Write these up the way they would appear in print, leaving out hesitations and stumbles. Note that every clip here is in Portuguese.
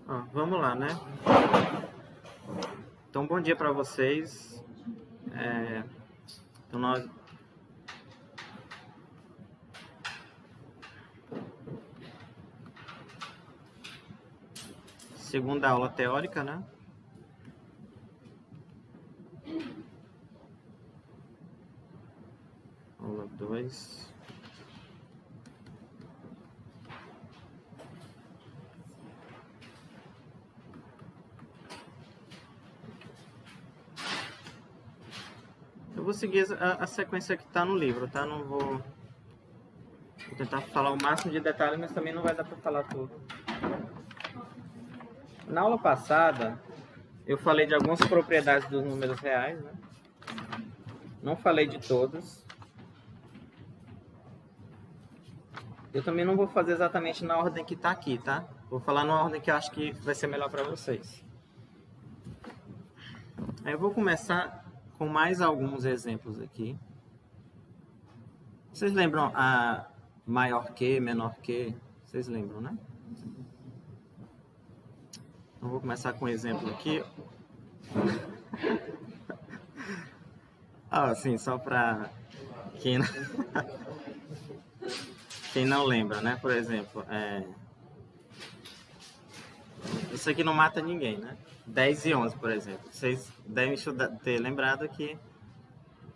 Ó, vamos lá, né? Então, bom dia para vocês. Então, segunda aula teórica, né? Aula 2. Eu vou seguir a sequência que está no livro, tá? Não vou tentar falar o máximo de detalhes, mas também não vai dar para falar tudo. Na aula passada, eu falei de algumas propriedades dos números reais, né? Não falei de todas. Eu também não vou fazer exatamente na ordem que está aqui, tá? Vou falar na ordem que eu acho que vai ser melhor para vocês. Aí eu vou começar com mais alguns exemplos aqui. Vocês lembram a maior que, menor que? Vocês lembram, né? Então vou começar com um exemplo aqui. Sim, só para quem não lembra, né? Por exemplo, isso aqui não mata ninguém, né? 10 e 11, por exemplo. Vocês devem ter lembrado que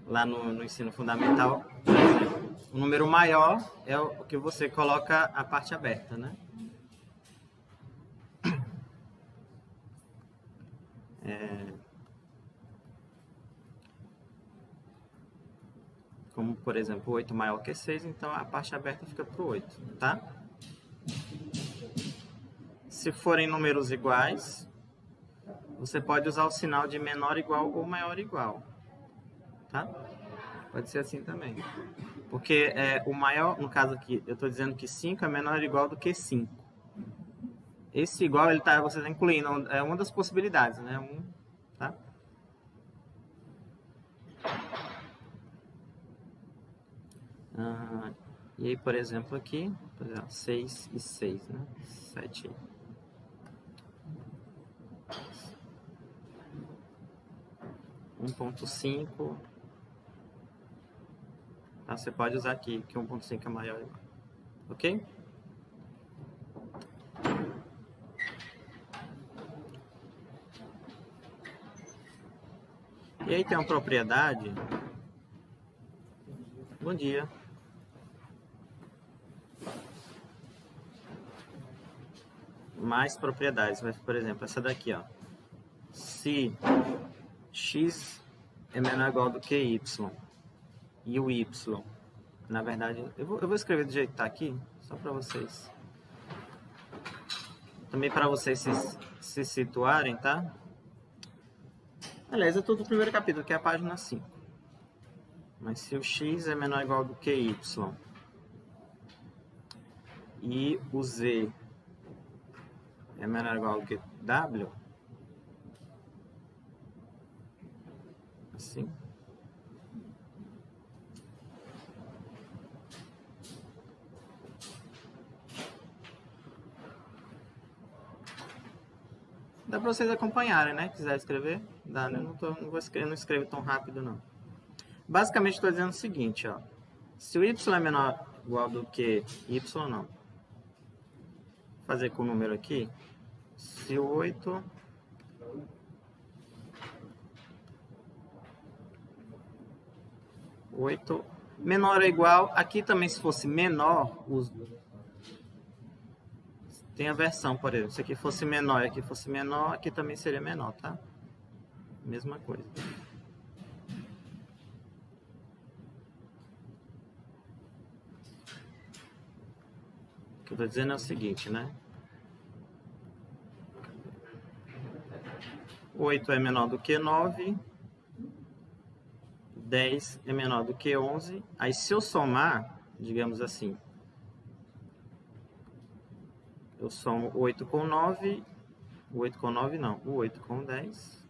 lá no ensino fundamental, por exemplo, o número maior é o que você coloca a parte aberta, né? Como, por exemplo, 8 maior que 6, então a parte aberta fica para o 8, tá? Se forem números iguais, você pode usar o sinal de menor igual ou maior igual, tá? Pode ser assim também. Porque o maior, no caso aqui, eu estou dizendo que 5 é menor ou igual do que 5. Esse igual, você está incluindo, é uma das possibilidades, né? Tá? E aí, por exemplo, aqui, 6 e 6, né? 7. 1.5. Tá? Você pode usar aqui, que 1.5 é maior ou igual. Ok? E aí tem uma propriedade. Bom dia. Mais propriedades. Mas, por exemplo, essa daqui, ó. Se x é menor ou igual do que y, e o y, na verdade, eu vou escrever do jeito que tá aqui, só para vocês. Também para vocês se situarem, tá? Aliás, eu tô no primeiro capítulo, que é a página 5. Mas se o x é menor ou igual do que y, e o z é menor ou igual do que w, assim. Dá para vocês acompanharem, né? Quiser escrever, dá, né? Não escrevo tão rápido, não. Basicamente, estou dizendo o seguinte, ó. Se o y é menor ou igual do que y, não. Vou fazer com o número aqui. Se o 8 menor ou igual, aqui também se fosse menor, tem a versão, por exemplo, se aqui fosse menor e aqui fosse menor, aqui também seria menor, tá? Mesma coisa. O que eu estou dizendo é o seguinte, né? 8 é menor do que 9, 10 é menor do que 11. Aí se eu somar, digamos assim, eu somo 8 com 9, o 8 com 9 não, o 8 com 10.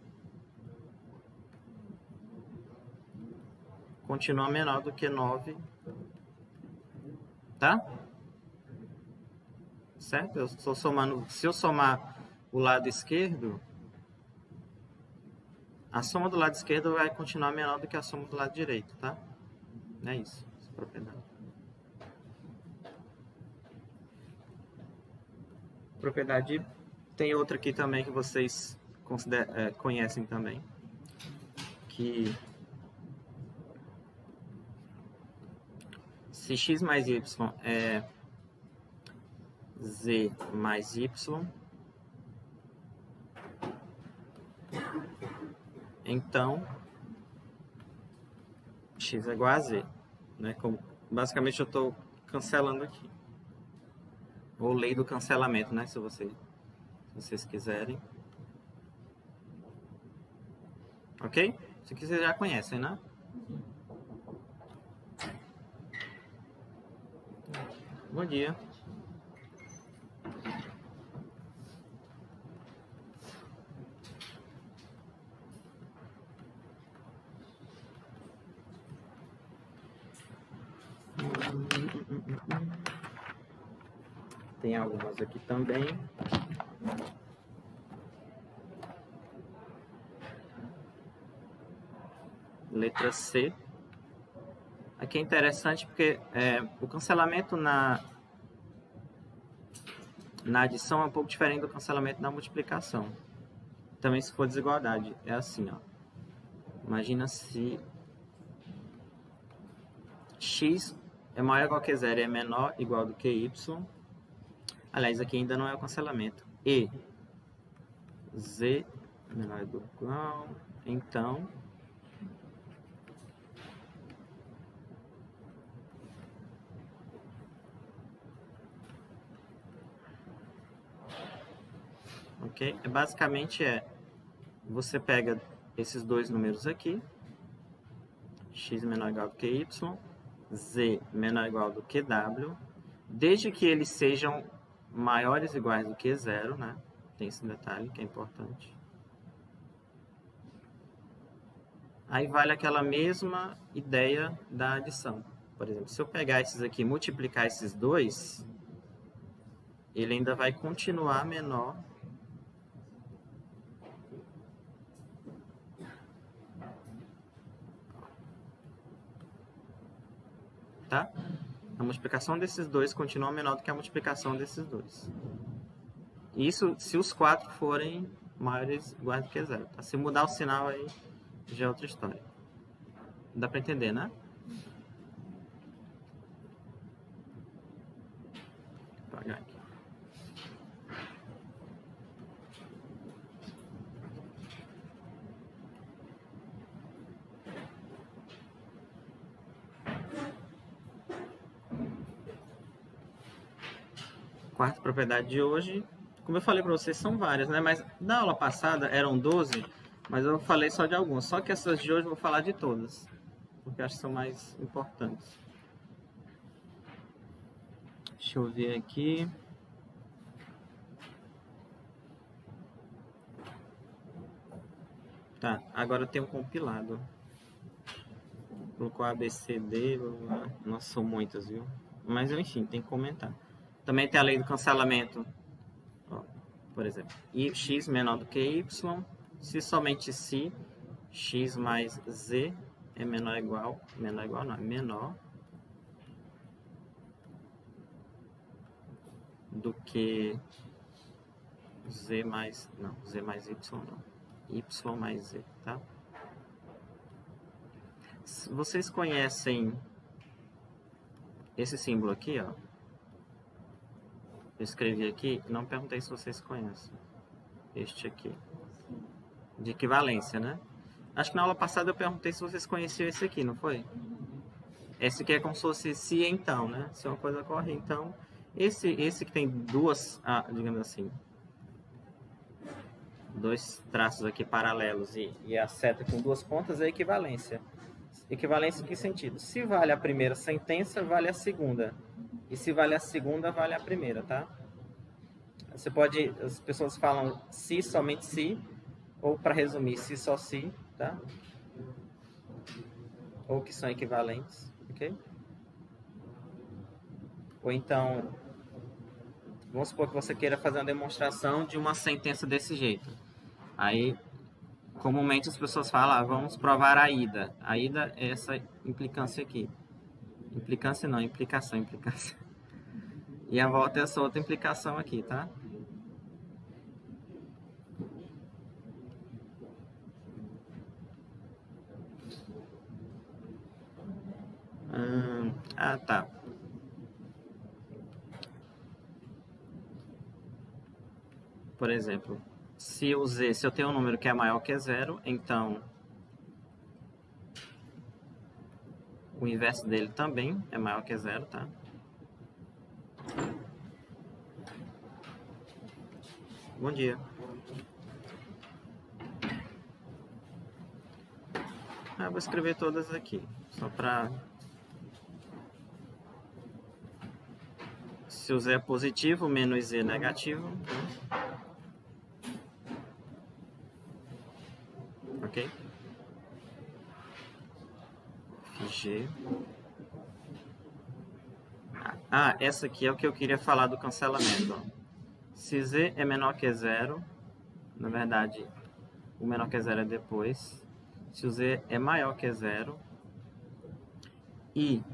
Continua menor do que 9, tá? Certo? Eu estou somando, se eu somar o lado esquerdo, a soma do lado esquerdo vai continuar menor do que a soma do lado direito, tá? É isso, essa propriedade. Propriedade, tem outra aqui também que vocês conhecem também, que se x mais y é z mais y, então x é igual a z, né? Basicamente eu estou cancelando aqui. Ou lei do cancelamento, né? Se vocês quiserem. Ok? Isso aqui vocês já conhecem, né? Bom dia. Tem algumas aqui também. Letra C. Aqui é interessante porque o cancelamento na adição é um pouco diferente do cancelamento na multiplicação. Também se for desigualdade, é assim, ó. Imagina se x é maior ou igual que zero e é menor ou igual do que y. Aliás, aqui ainda não é o cancelamento. E z menor ou igual, então ok? Basicamente você pega esses dois números aqui, x menor ou igual do que y, z menor ou igual do que w, desde que eles sejam maiores ou iguais do que zero, né? Tem esse detalhe que é importante. Aí vale aquela mesma ideia da adição. Por exemplo, se eu pegar esses aqui e multiplicar esses dois, ele ainda vai continuar menor tá? A multiplicação desses dois continua menor do que a multiplicação desses dois. Isso se os quatro forem maiores ou iguais do que zero. Tá? Se mudar o sinal aí, já é outra história. Dá para entender, né? Vou apagar aqui. Quarta propriedade de hoje, como eu falei para vocês, são várias, né? Mas na aula passada eram 12, mas eu falei só de algumas. Só que essas de hoje eu vou falar de todas, porque acho que são mais importantes. Deixa eu ver aqui. Tá, agora tem um compilado. Colocou ABCD, nossa, são muitas, viu? Mas enfim, tem que comentar. Também tem a lei do cancelamento, ó, por exemplo, x menor do que y, se somente se x mais z é menor ou igual não, é menor do que z mais y não, y mais z, tá? Vocês conhecem esse símbolo aqui, ó? Eu escrevi aqui, não perguntei se vocês conhecem. Este aqui. De equivalência, né? Acho que na aula passada eu perguntei se vocês conheciam esse aqui, não foi? Esse aqui é como se fosse se então, né? Se uma coisa ocorre, então. Esse que tem duas, digamos assim, dois traços aqui paralelos e a seta com duas pontas é equivalência. Equivalência em que sentido? Se vale a primeira sentença, vale a segunda. E se vale a segunda, vale a primeira, tá? Você pode, as pessoas falam se, somente se, ou para resumir, se, só se, tá? Ou que são equivalentes, ok? Ou então, Vamos supor que você queira fazer uma demonstração de uma sentença desse jeito. Aí, comumente as pessoas falam, vamos provar a ida. A ida é essa implicância aqui. Implicância não, implicação, implicância. E a volta é essa outra implicação aqui, tá? Tá. Por exemplo, se eu tenho um número que é maior que zero, então o inverso dele também é maior que zero, tá? Bom dia. Vou escrever todas aqui, só para... Se o z é positivo, menos z é negativo. Ok? G. Essa aqui é o que eu queria falar do cancelamento. Ó. Se z é menor que zero, na verdade, o menor que zero é depois. Se o z é maior que zero e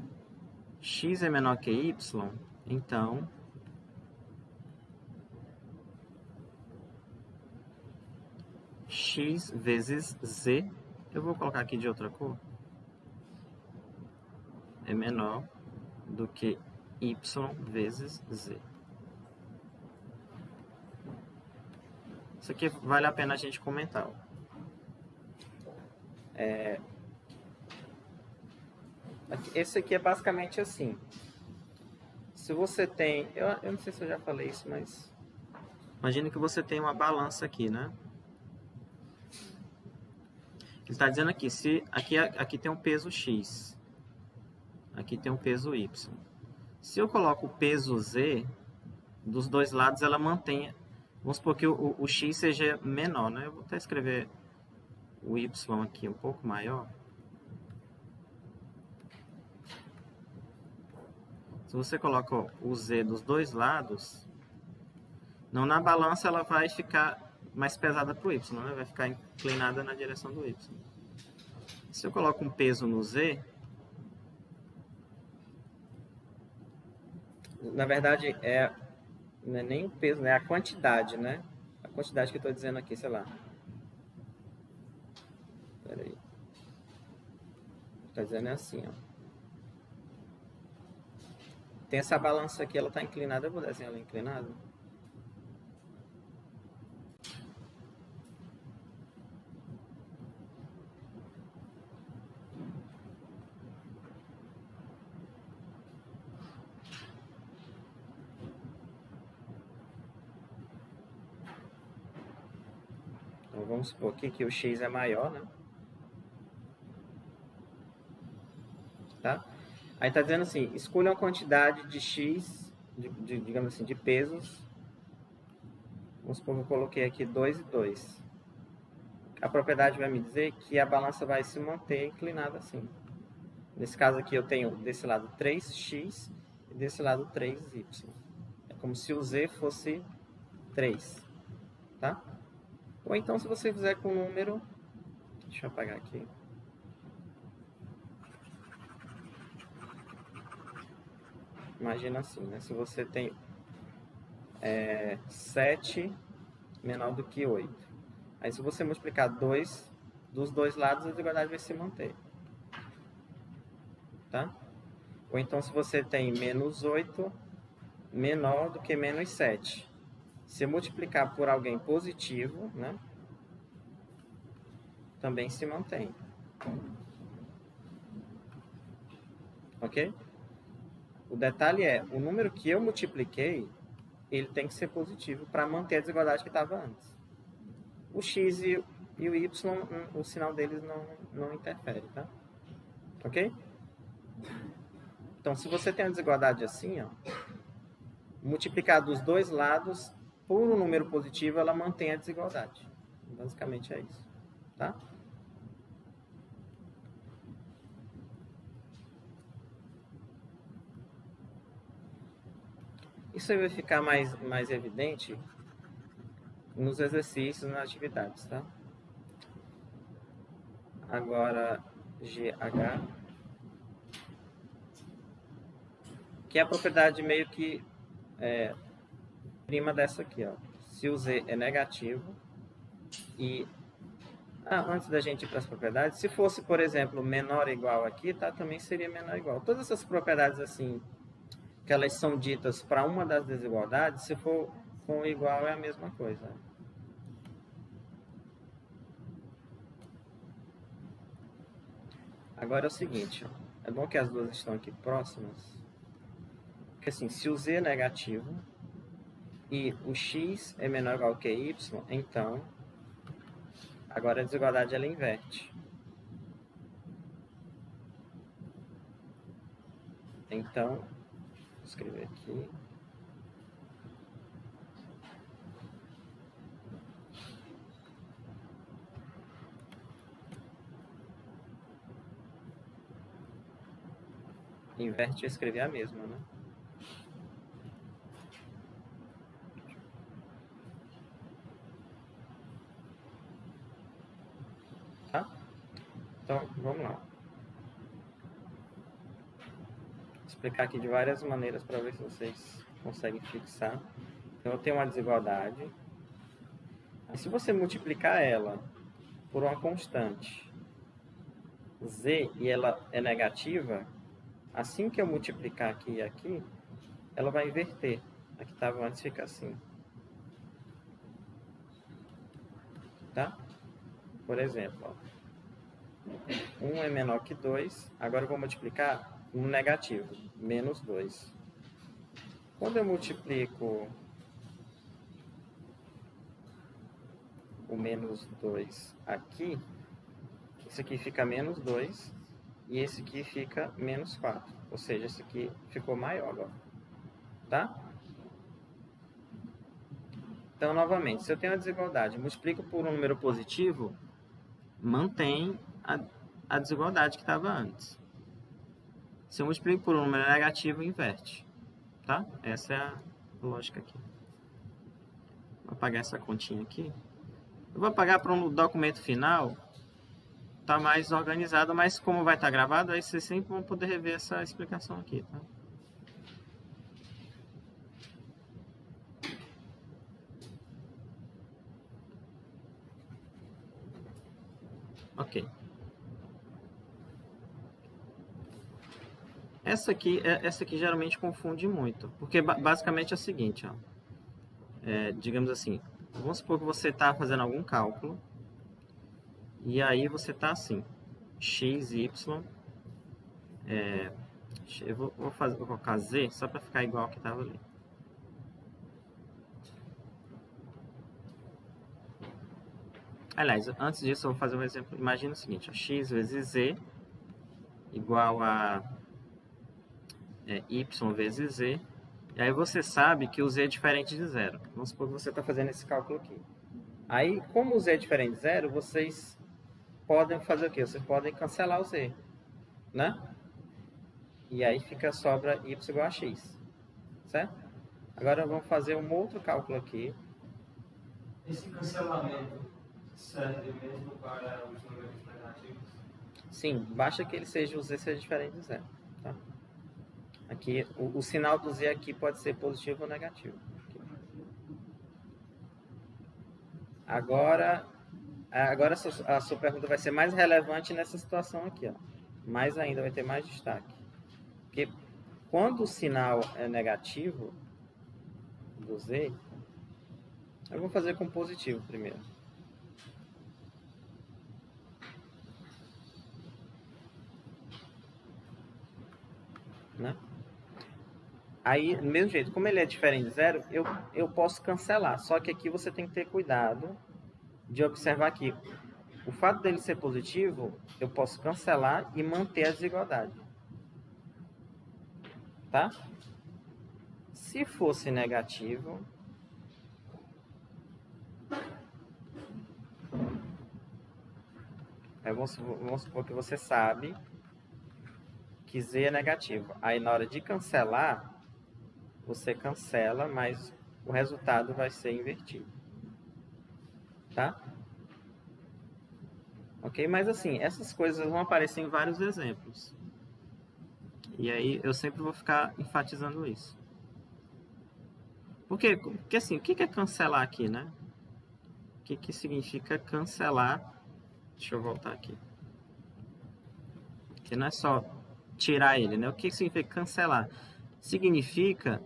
x é menor que y, então x vezes z, eu vou colocar aqui de outra cor, é menor do que y vezes z. Isso aqui vale a pena a gente comentar. Esse aqui é basicamente assim. Se você tem... Eu não sei se eu já falei isso, mas... Imagine que você tem uma balança aqui, né? Ele está dizendo aqui, aqui tem um peso x. Aqui tem um peso y. Se eu coloco o peso z, dos dois lados ela mantém... Vamos supor que o x seja menor, né? Eu vou até escrever o y aqui um pouco maior. Se você coloca o z dos dois lados, não na balança ela vai ficar mais pesada para o y, né? Vai ficar inclinada na direção do y. Se eu coloco um peso no z, na verdade não é nem o peso, né? É a quantidade, né? A quantidade que eu estou dizendo aqui, sei lá. Espera aí. Está dizendo assim, ó. Tem essa balança aqui, ela está inclinada. Eu vou desenhar ela inclinada. Então vamos supor aqui que o x é maior, né? Tá? Aí está dizendo assim, escolha uma quantidade de x, digamos assim, de pesos. Vamos supor que eu coloquei aqui 2 e 2. A propriedade vai me dizer que a balança vai se manter inclinada assim. Nesse caso aqui eu tenho desse lado 3x e desse lado 3y. É como se o z fosse 3. Tá? Ou então se você fizer com o número... Deixa eu apagar aqui. Imagina assim, né? Se você tem 7 menor do que 8. Aí se você multiplicar 2 dos dois lados, a desigualdade vai se manter. Tá? Ou então se você tem menos 8 menor do que menos 7. Se multiplicar por alguém positivo, né? Também se mantém. Ok? O detalhe é, o número que eu multipliquei, ele tem que ser positivo para manter a desigualdade que estava antes. O x e o y, o sinal deles não interfere, tá? Ok? Então, se você tem uma desigualdade assim, ó, multiplicar dos dois lados por um número positivo, ela mantém a desigualdade. Basicamente é isso, tá? Isso aí vai ficar mais evidente nos exercícios, nas atividades, tá? Agora, GH, que é a propriedade meio que prima dessa aqui, ó. Se o Z é negativo e... antes da gente ir para as propriedades, se fosse, por exemplo, menor ou igual aqui, tá? Também seria menor ou igual. Todas essas propriedades, assim, que elas são ditas para uma das desigualdades, se for com igual é a mesma coisa. Agora é o seguinte, ó, é bom que as duas estão aqui próximas, porque assim, se o Z é negativo e o X é menor ou igual que Y, então agora a desigualdade ela inverte. Então, vou escrever aqui. Inverte e escrever a mesma, né? Tá? Então, vamos lá. Vou explicar aqui de várias maneiras para ver se vocês conseguem fixar. Então, eu tenho uma desigualdade. E se você multiplicar ela por uma constante Z e ela é negativa, assim que eu multiplicar aqui e aqui, ela vai inverter. Aqui estava antes, fica assim. Tá? Por exemplo, ó, 1 é menor que 2, agora eu vou multiplicar no negativo, menos 2. Quando eu multiplico o menos 2 aqui, esse aqui fica menos 2 e esse aqui fica menos 4. Ou seja, esse aqui ficou maior agora. Tá? Então, novamente, se eu tenho a desigualdade, multiplico por um número positivo, mantém a desigualdade que estava antes. Se eu multiplico por um número negativo, inverte. Tá? Essa é a lógica aqui. Vou apagar essa continha aqui. Eu vou apagar para um documento final. Tá mais organizado, mas como vai estar gravado, aí vocês sempre vão poder rever essa explicação aqui, tá? Ok. Essa aqui geralmente confunde muito, porque basicamente é o seguinte, ó. Digamos assim, vamos supor que você está fazendo algum cálculo, e aí você está assim, x, y, eu vou colocar z, só para ficar igual ao que estava ali. Aliás, antes disso eu vou fazer um exemplo, imagina o seguinte, ó, x vezes z igual a y vezes z, e aí você sabe que o z é diferente de zero. Vamos supor que você está fazendo esse cálculo aqui. Aí, como o z é diferente de zero, vocês podem fazer o quê? Vocês podem cancelar o z, né? E aí sobra y igual a x, certo? Agora vamos fazer um outro cálculo aqui. Esse cancelamento serve mesmo para os números negativos? Sim, basta que o z seja diferente de zero, tá? Aqui, o sinal do z aqui pode ser positivo ou negativo. Aqui. Agora a sua pergunta vai ser mais relevante nessa situação aqui, ó. Mais ainda, vai ter mais destaque. Porque quando o sinal é negativo do z, eu vou fazer com positivo primeiro. Né? Aí, do mesmo jeito, como ele é diferente de zero, eu posso cancelar. Só que aqui você tem que ter cuidado de observar que o fato dele ser positivo, eu posso cancelar e manter a desigualdade. Tá? Se fosse negativo, vamos supor que você sabe que z é negativo. Aí na hora de cancelar, você cancela, mas o resultado vai ser invertido. Tá? Ok? Mas assim, essas coisas vão aparecer em vários exemplos. E aí eu sempre vou ficar enfatizando isso. Porque assim, o que é cancelar aqui, né? O que significa cancelar? Deixa eu voltar aqui. Que não é só tirar ele, né? O que significa cancelar? Significa,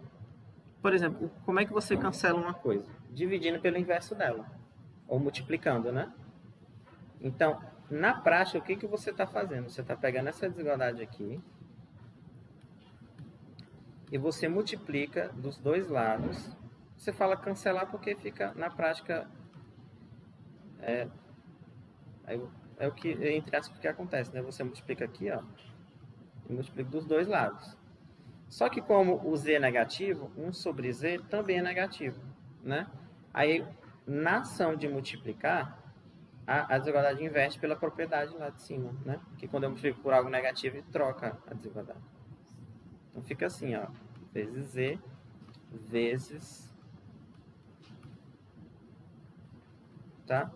por exemplo, como é que você cancela uma coisa? Dividindo pelo inverso dela. Ou multiplicando, né? Então, na prática, o que você está fazendo? Você está pegando essa desigualdade aqui e você multiplica dos dois lados. Você fala cancelar porque fica, na prática, é o que, entre aspas, que acontece, né? Você multiplica aqui, ó, e multiplica dos dois lados. Só que como o z é negativo, 1 sobre z também é negativo, né? Aí, na ação de multiplicar, a desigualdade inverte pela propriedade lá de cima, né? Que quando eu multiplico por algo negativo, ele troca a desigualdade. Então fica assim, ó, vezes z, vezes, tá?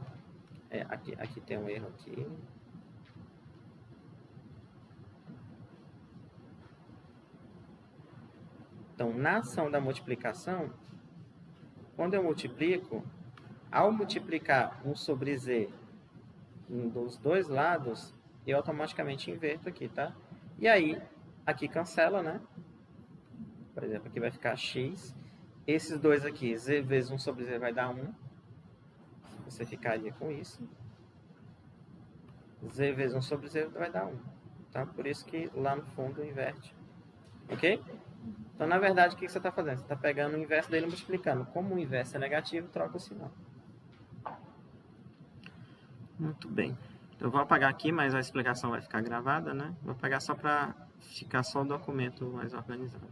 Aqui tem um erro aqui. Então, na ação da multiplicação, quando eu multiplico, ao multiplicar 1 sobre z dos dois lados, eu automaticamente inverto aqui, tá? E aí, aqui cancela, né? Por exemplo, aqui vai ficar x. Esses dois aqui, z vezes 1 sobre z vai dar 1. Você ficaria com isso. Z vezes 1 sobre z vai dar 1. Tá? Por isso que lá no fundo inverte. Ok? Então, na verdade, o que você está fazendo? Você está pegando o inverso dele e multiplicando. Como o inverso é negativo, troca o sinal. Muito bem. Eu vou apagar aqui, mas a explicação vai ficar gravada, né? Vou apagar só para ficar só o documento mais organizado.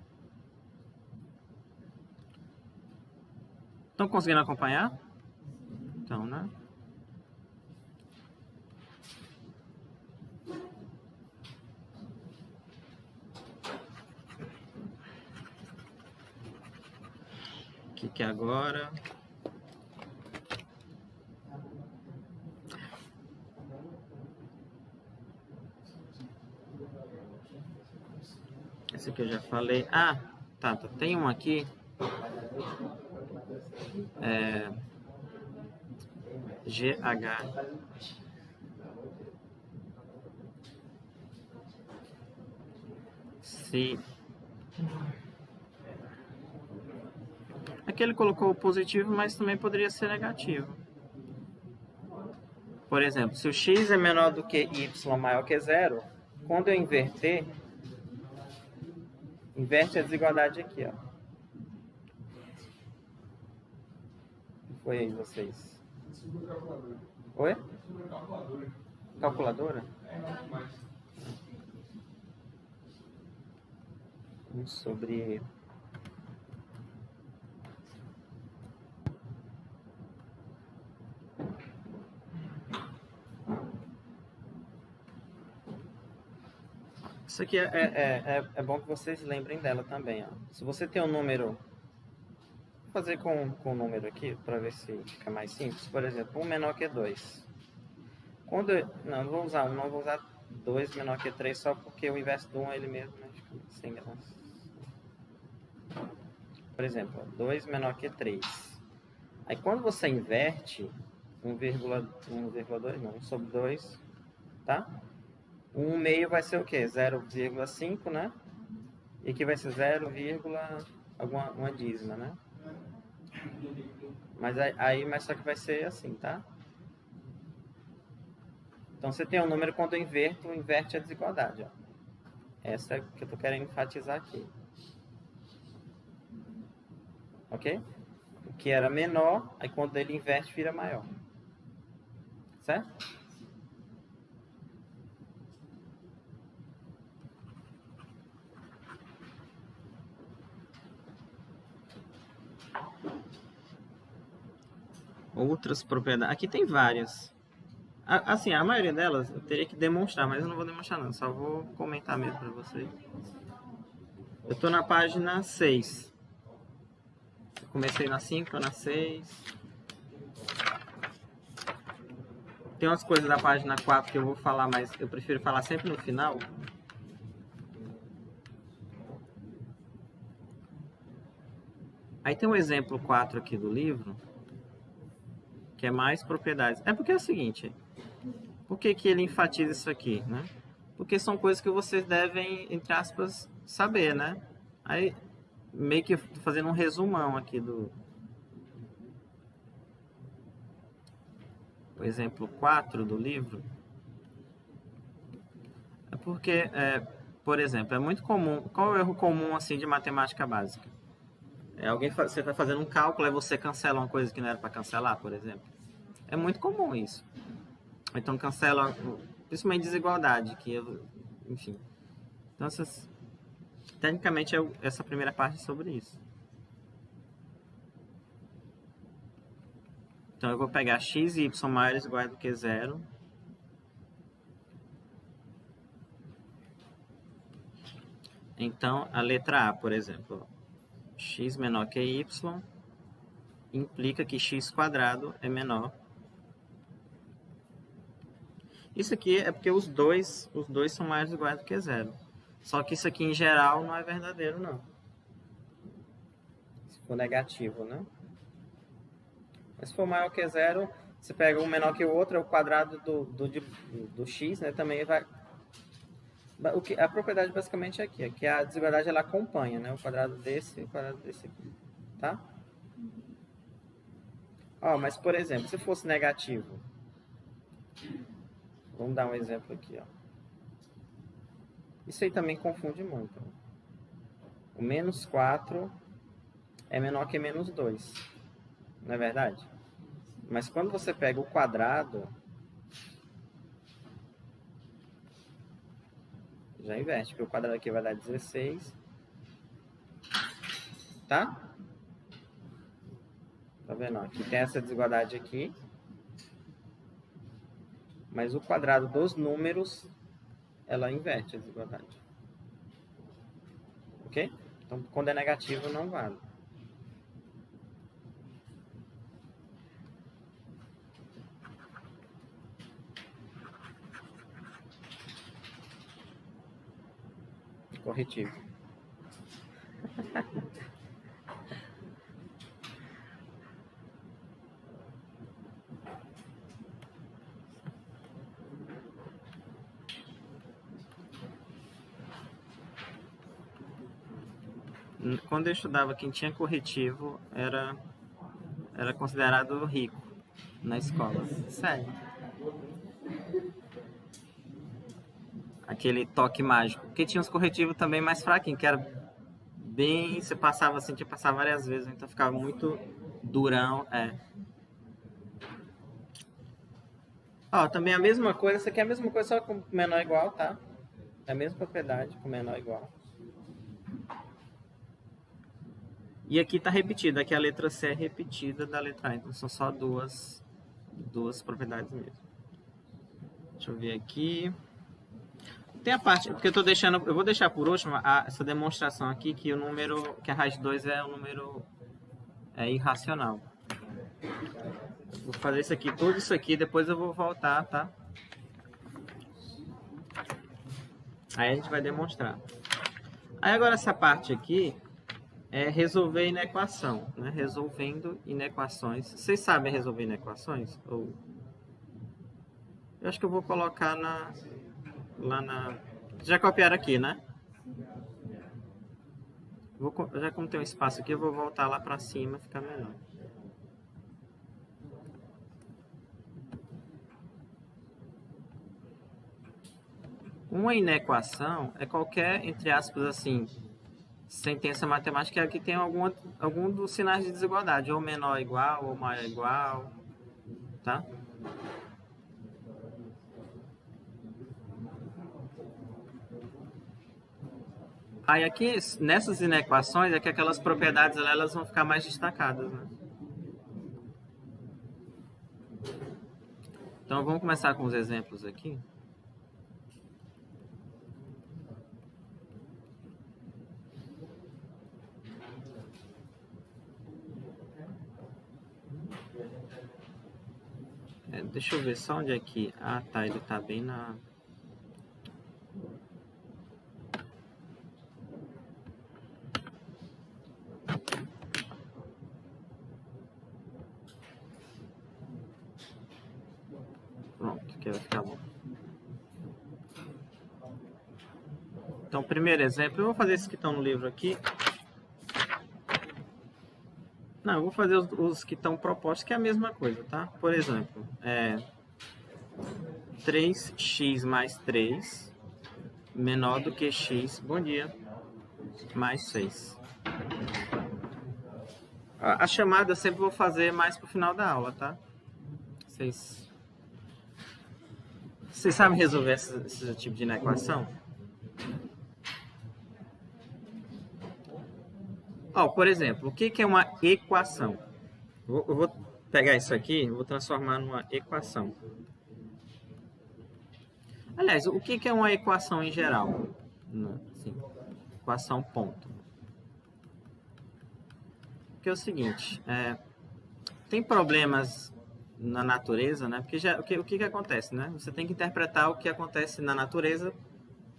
Estão conseguindo acompanhar? Então, né? Que agora... Esse aqui eu já falei. Ah, tá. Tem um aqui. GH. Se... Aqui ele colocou positivo, mas também poderia ser negativo. Por exemplo, se o x é menor do que y maior que zero, quando eu inverter, inverte a desigualdade aqui, ó. O que foi aí, vocês? Oi? Calculadora? 1 sobre... Isso aqui é bom que vocês lembrem dela também, ó. Se você tem um número... Vou fazer com um número aqui, para ver se fica mais simples. Por exemplo, 1 menor que 2. Quando não vou usar 1, não vou usar 2 menor que 3, só porque o inverso do 1 é ele mesmo, né? Fica sem graça. Por exemplo, 2 menor que 3. Aí quando você inverte 1,2, não, 1 sobre 2, tá? 1 meio vai ser o quê? 0,5, né? E aqui vai ser 0, uma dízima, né? Mas só que vai ser assim, tá? Então você tem um número, quando eu inverto, inverte a desigualdade, ó. Essa é que eu tô querendo enfatizar aqui. Ok? O que era menor, aí quando ele inverte, vira maior. Certo? Outras propriedades. Aqui tem várias. Assim, a maioria delas eu teria que demonstrar, mas eu não vou demonstrar não. Só vou comentar mesmo para vocês. Eu estou na página 6. Comecei na 5, na 6. Tem umas coisas da página 4 que eu vou falar, mas eu prefiro falar sempre no final. Aí tem um exemplo 4 aqui do livro, que é mais propriedades. É porque é o seguinte, por que ele enfatiza isso aqui, né? Porque são coisas que vocês devem, entre aspas, saber, né? Aí, meio que fazendo um resumão aqui do o exemplo 4 do livro. É porque, por exemplo, é muito comum... Qual é o erro comum, assim, de matemática básica? Você está fazendo um cálculo e você cancela uma coisa que não era para cancelar, por exemplo. É muito comum isso. Então cancela, principalmente desigualdade, enfim. Então, tecnicamente, essa primeira parte é sobre isso. Então eu vou pegar x e y maiores ou iguais do que zero. Então, a letra A, por exemplo, x menor que y, implica que x quadrado é menor. Isso aqui é porque os dois são maiores ou iguais do que zero. Só que isso aqui, em geral, não é verdadeiro, não. Se for negativo, né? Mas se for maior que zero, você pega um menor que o outro, é o quadrado do x, né? Também vai... A propriedade basicamente é aqui, que a desigualdade ela acompanha, né? O quadrado desse e o quadrado desse aqui, tá? Ó, mas, por exemplo, se fosse negativo, vamos dar um exemplo aqui, ó. Isso aí também confunde muito. O menos 4 é menor que menos 2, não é verdade? Mas quando você pega o quadrado, já inverte, porque o quadrado aqui vai dar 16, tá? Tá vendo? Aqui tem essa desigualdade aqui, mas o quadrado dos números, ela inverte a desigualdade. Ok? Então, quando é negativo, não vale. Corretivo. Quando eu estudava, quem tinha corretivo era considerado rico na escola. Sério. Aquele toque mágico. Porque tinha uns corretivos também mais fraquinhos, que era bem... Você passava assim, tinha que passar várias vezes, então ficava muito durão. Ó, também a mesma coisa, isso aqui é a mesma coisa, só com menor igual, tá? É a mesma propriedade, com menor igual. E aqui está repetida, aqui a letra C é repetida da letra A, então são só duas propriedades mesmo. Deixa eu ver aqui. Tem a parte, porque eu vou deixar por último essa demonstração aqui, que o número, que a raiz de 2 é um número irracional. Vou fazer isso aqui, tudo isso aqui, depois eu vou voltar, tá? Aí a gente vai demonstrar. Aí agora essa parte aqui é resolver inequação, né? Resolvendo inequações. Vocês sabem resolver inequações? Ou... Eu acho que eu vou colocar lá na... Já copiaram aqui, né? Já como tem um espaço aqui, eu vou voltar lá para cima, ficar melhor. Uma inequação é qualquer, entre aspas, assim, sentença matemática que tem algum dos sinais de desigualdade, ou menor ou igual, ou maior ou igual, tá? Aí aqui, nessas inequações, é que aquelas propriedades elas vão ficar mais destacadas, né? Então vamos começar com os exemplos aqui. Deixa eu ver só onde é que... Ah, tá, ele tá bem na... Pronto, que vai ficar bom. Então, primeiro exemplo, eu vou fazer esses que estão no livro aqui. Não, eu vou fazer os que estão propostos, que é a mesma coisa, tá? Por exemplo, 3x mais 3 menor do que x, bom dia, mais 6. A chamada eu sempre vou fazer mais pro final da aula, tá? Vocês sabem resolver esse tipo de equação? Ó, por exemplo, o que é uma equação? Eu vou pegar isso aqui e vou transformar numa equação. Aliás, o que é uma equação em geral? Assim, equação ponto. Porque é o seguinte, tem problemas na natureza, né? Porque o que acontece, né? Você tem que interpretar o que acontece na natureza,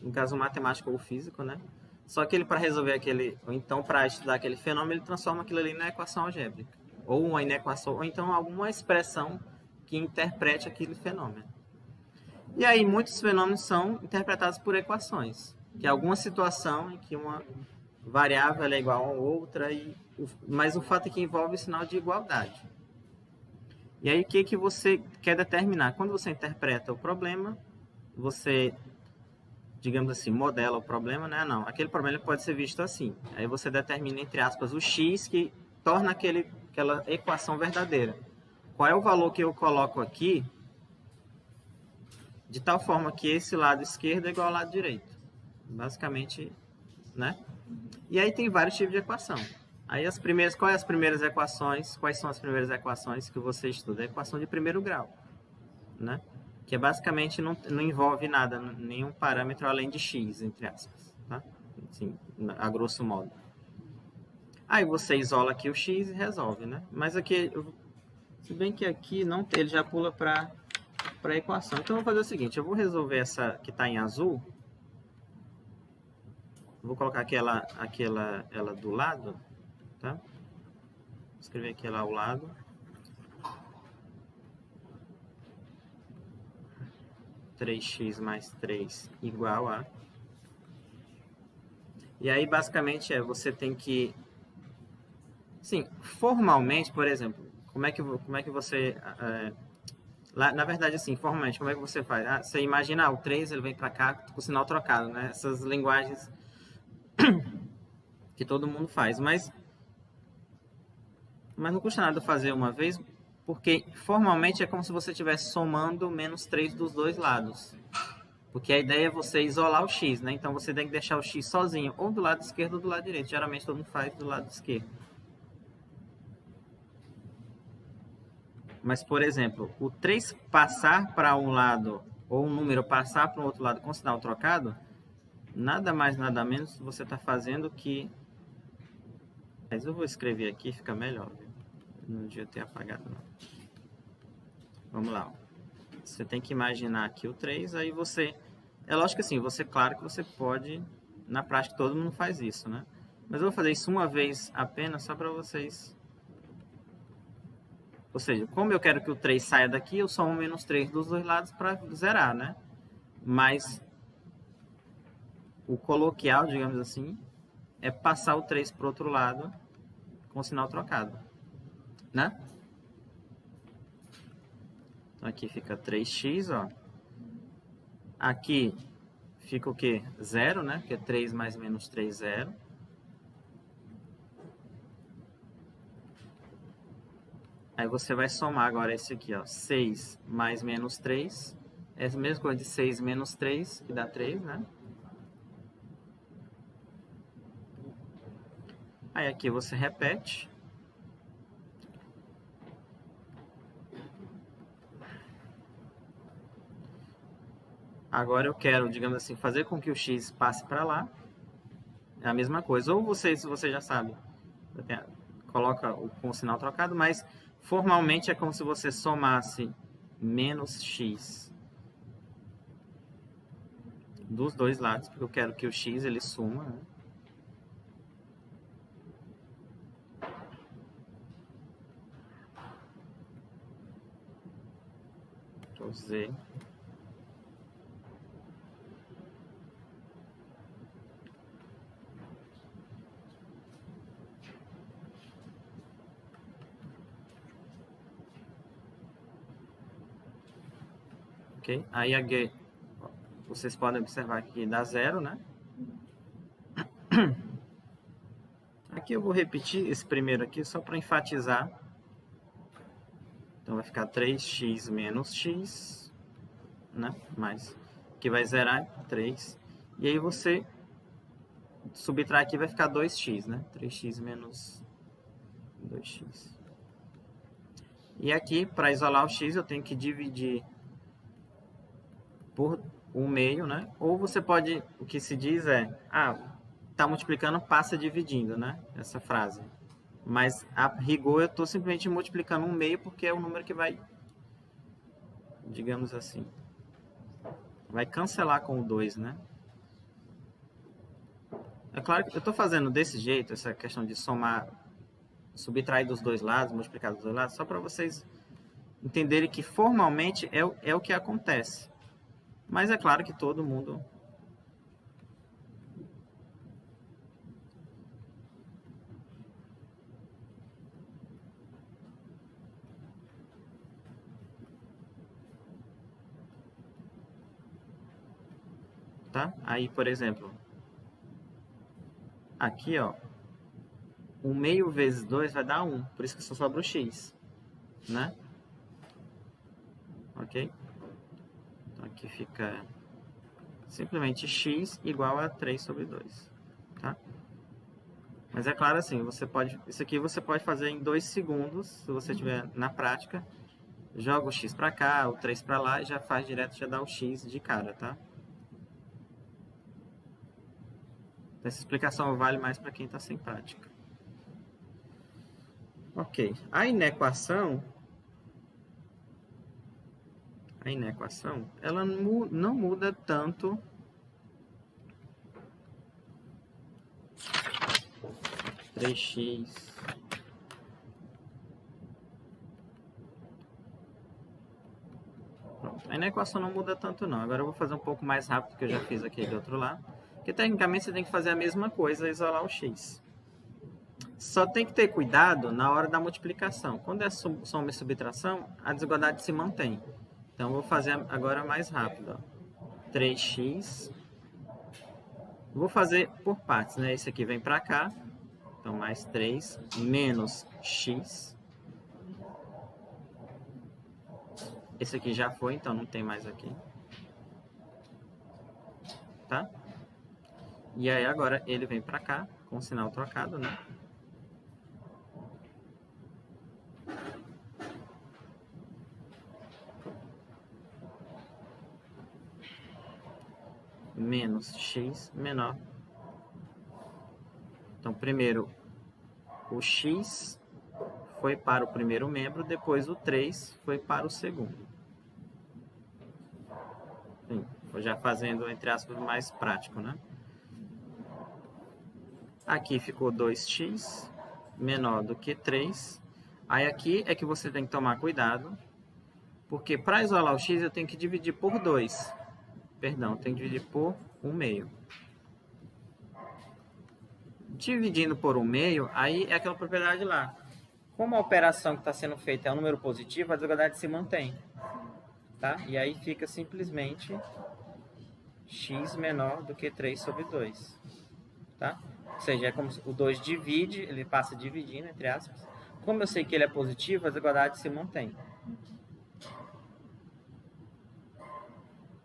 no caso matemático ou físico, né? Só que ele, para resolver aquele, ou então para estudar aquele fenômeno, ele transforma aquilo ali na equação algébrica. Ou uma inequação, ou então alguma expressão que interprete aquele fenômeno. E aí, muitos fenômenos são interpretados por equações, que é alguma situação em que uma variável é igual a outra, mas o fato é que envolve o sinal de igualdade. E aí, o que você quer determinar? Quando você interpreta o problema, você, digamos assim, modela o problema, né? Não, aquele problema pode ser visto assim. Aí você determina, entre aspas, o x que torna aquela equação verdadeira. Qual é o valor que eu coloco aqui, de tal forma que esse lado esquerdo é igual ao lado direito. Basicamente, né? E aí tem vários tipos de equação. Aí quais as primeiras equações? Quais são as primeiras equações que você estuda? A equação de primeiro grau, né? Que basicamente não envolve nada, nenhum parâmetro além de x, entre aspas, tá? Assim, a grosso modo. Aí você isola aqui o x e resolve, né? Mas aqui, se bem que aqui não, ele já pula para a equação. Então, eu vou fazer o seguinte, eu vou resolver essa que está em azul. Vou colocar ela do lado, tá? Vou escrever aqui ela ao lado. (3x mais 3) igual a... E aí, basicamente, você tem que... Sim, formalmente, por exemplo, como é que você... na verdade, assim, formalmente, como é que você faz? Você imagina, o 3 ele vem para cá com o sinal trocado, né? Essas linguagens que todo mundo faz, mas não custa nada fazer uma vez, porque formalmente é como se você estivesse somando menos 3 dos dois lados. Porque a ideia é você isolar o x, né? Então você tem que deixar o x sozinho, ou do lado esquerdo ou do lado direito. Geralmente todo mundo faz do lado esquerdo. Mas, por exemplo, o 3 passar para um lado, ou um número passar para o outro lado com sinal trocado, nada mais, nada menos você está fazendo que... Mas eu vou escrever aqui, fica melhor. Viu? Não devia ter apagado, não. Vamos lá. Você tem que imaginar aqui o 3, aí você... É lógico que assim, claro que você pode... Na prática, todo mundo faz isso, né? Mas eu vou fazer isso uma vez apenas, só para vocês... Ou seja, como eu quero que o 3 saia daqui, eu somo menos 3 dos dois lados para zerar, né? Mas o coloquial, digamos assim, é passar o 3 para o outro lado com o sinal trocado, né? Então aqui fica 3x, ó. Aqui fica o quê? 0, né? Porque 3 mais menos 3, 0. Aí você vai somar agora esse aqui, ó. 6 mais menos 3. É a mesma coisa de 6 menos 3, que dá 3, né? Aí aqui você repete. Agora eu quero, digamos assim, fazer com que o x passe para lá. É a mesma coisa. Ou você já sabe, coloca com o sinal trocado, mas formalmente é como se você somasse menos x dos dois lados, porque eu quero que o x ele suma, né? Z. Ok? Aí aqui, vocês podem observar que dá 0, né? Aqui eu vou repetir esse primeiro aqui só para enfatizar. Então vai ficar 3x menos x, né? Mais, que vai zerar 3. E aí você subtrai aqui, vai ficar 2x, né? 3x menos 2x. E aqui, para isolar o x, eu tenho que dividir por 1/2, né? Ou você pode, o que se diz é, tá multiplicando, passa dividindo, né? Essa frase. Mas, a rigor, eu estou simplesmente multiplicando 1/2 porque é o número que vai, digamos assim, vai cancelar com o 2, né? É claro que eu estou fazendo desse jeito, essa questão de somar, subtrair dos dois lados, multiplicar dos dois lados, só para vocês entenderem que formalmente é o que acontece. Mas é claro que todo mundo... Tá? Aí, por exemplo, aqui, ó, 1/2 vezes 2 vai dar 1, por isso que só sobra o x, né? Ok? Então, aqui fica simplesmente x igual a 3 sobre 2, tá? Mas é claro assim, você pode, isso aqui você pode fazer em 2 segundos, se você estiver na prática. Joga o x para cá, o 3 para lá e já faz direto, já dá o x de cara, tá? Essa explicação vale mais para quem está sem prática. Ok. A inequação, ela não muda tanto (3x) Pronto. A inequação não muda tanto não. Agora eu vou fazer um pouco mais rápido que eu já fiz aqui do outro lado. Porque tecnicamente você tem que fazer a mesma coisa, isolar o x. Só tem que ter cuidado na hora da multiplicação. Quando é soma e subtração, a desigualdade se mantém. Então, eu vou fazer agora mais rápido. Ó. 3x. Vou fazer por partes, né? Esse aqui vem para cá. Então, mais 3 menos x. Esse aqui já foi, então não tem mais aqui. Tá? E aí, agora, ele vem para cá, com o sinal trocado, né? Menos x menor. Então, primeiro, o x foi para o primeiro membro, depois o 3 foi para o segundo. Sim, vou já fazendo, entre aspas, mais prático, né? Aqui ficou 2x menor do que 3. Aí aqui é que você tem que tomar cuidado, porque para isolar o x eu tenho que dividir por 2. Perdão, tem que dividir por 1/2. Dividindo por 1/2, aí é aquela propriedade lá. Como a operação que está sendo feita é um número positivo, a desigualdade se mantém. Tá? E aí fica simplesmente x menor do que 3 sobre 2. Tá? Ou seja, é como se o 2 divide, ele passa dividindo, entre aspas. Como eu sei que ele é positivo, a desigualdade se mantém.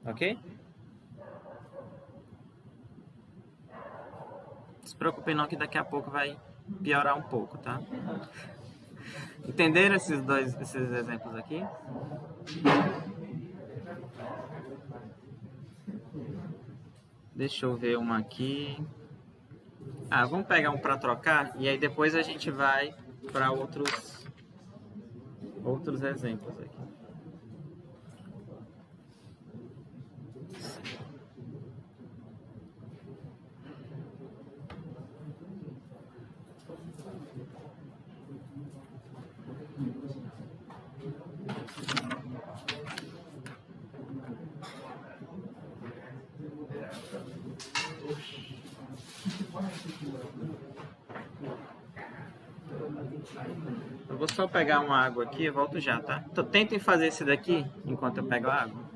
Ok? Não se preocupe não que daqui a pouco vai piorar um pouco, tá? Entenderam esses exemplos aqui? Deixa eu ver uma aqui. Vamos pegar um para trocar e aí depois a gente vai para outros exemplos aqui. Eu vou só pegar uma água aqui e volto já, tá? Então, tentem fazer esse daqui enquanto eu pego a água.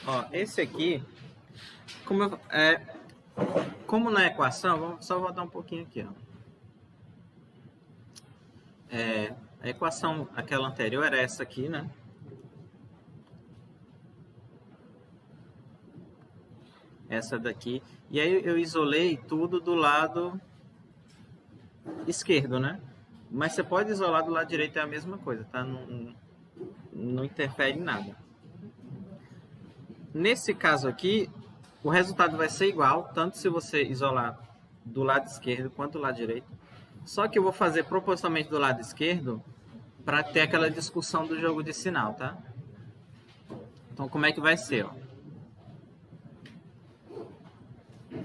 Ó, esse aqui, como na equação, vamos só voltar um pouquinho aqui, ó. A equação, aquela anterior, era essa aqui, né? Essa daqui. E aí eu isolei tudo do lado esquerdo, né? Mas você pode isolar do lado direito, é a mesma coisa, tá? Não interfere em nada. Nesse caso aqui, o resultado vai ser igual, tanto se você isolar do lado esquerdo quanto do lado direito. Só que eu vou fazer propositalmente do lado esquerdo para ter aquela discussão do jogo de sinal, tá? Então, como é que vai ser? Ó?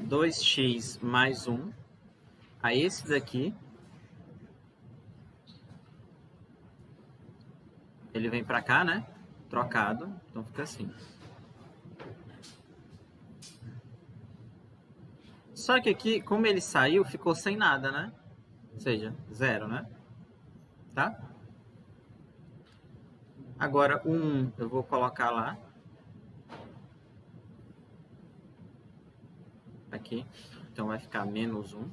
2x mais 1. Aí esse daqui, ele vem para cá, né? Trocado. Então fica assim. Só que aqui, como ele saiu, ficou sem nada, né? Ou seja, 0, né? Tá? Agora, o 1 eu vou colocar lá. Aqui. Então vai ficar menos 1.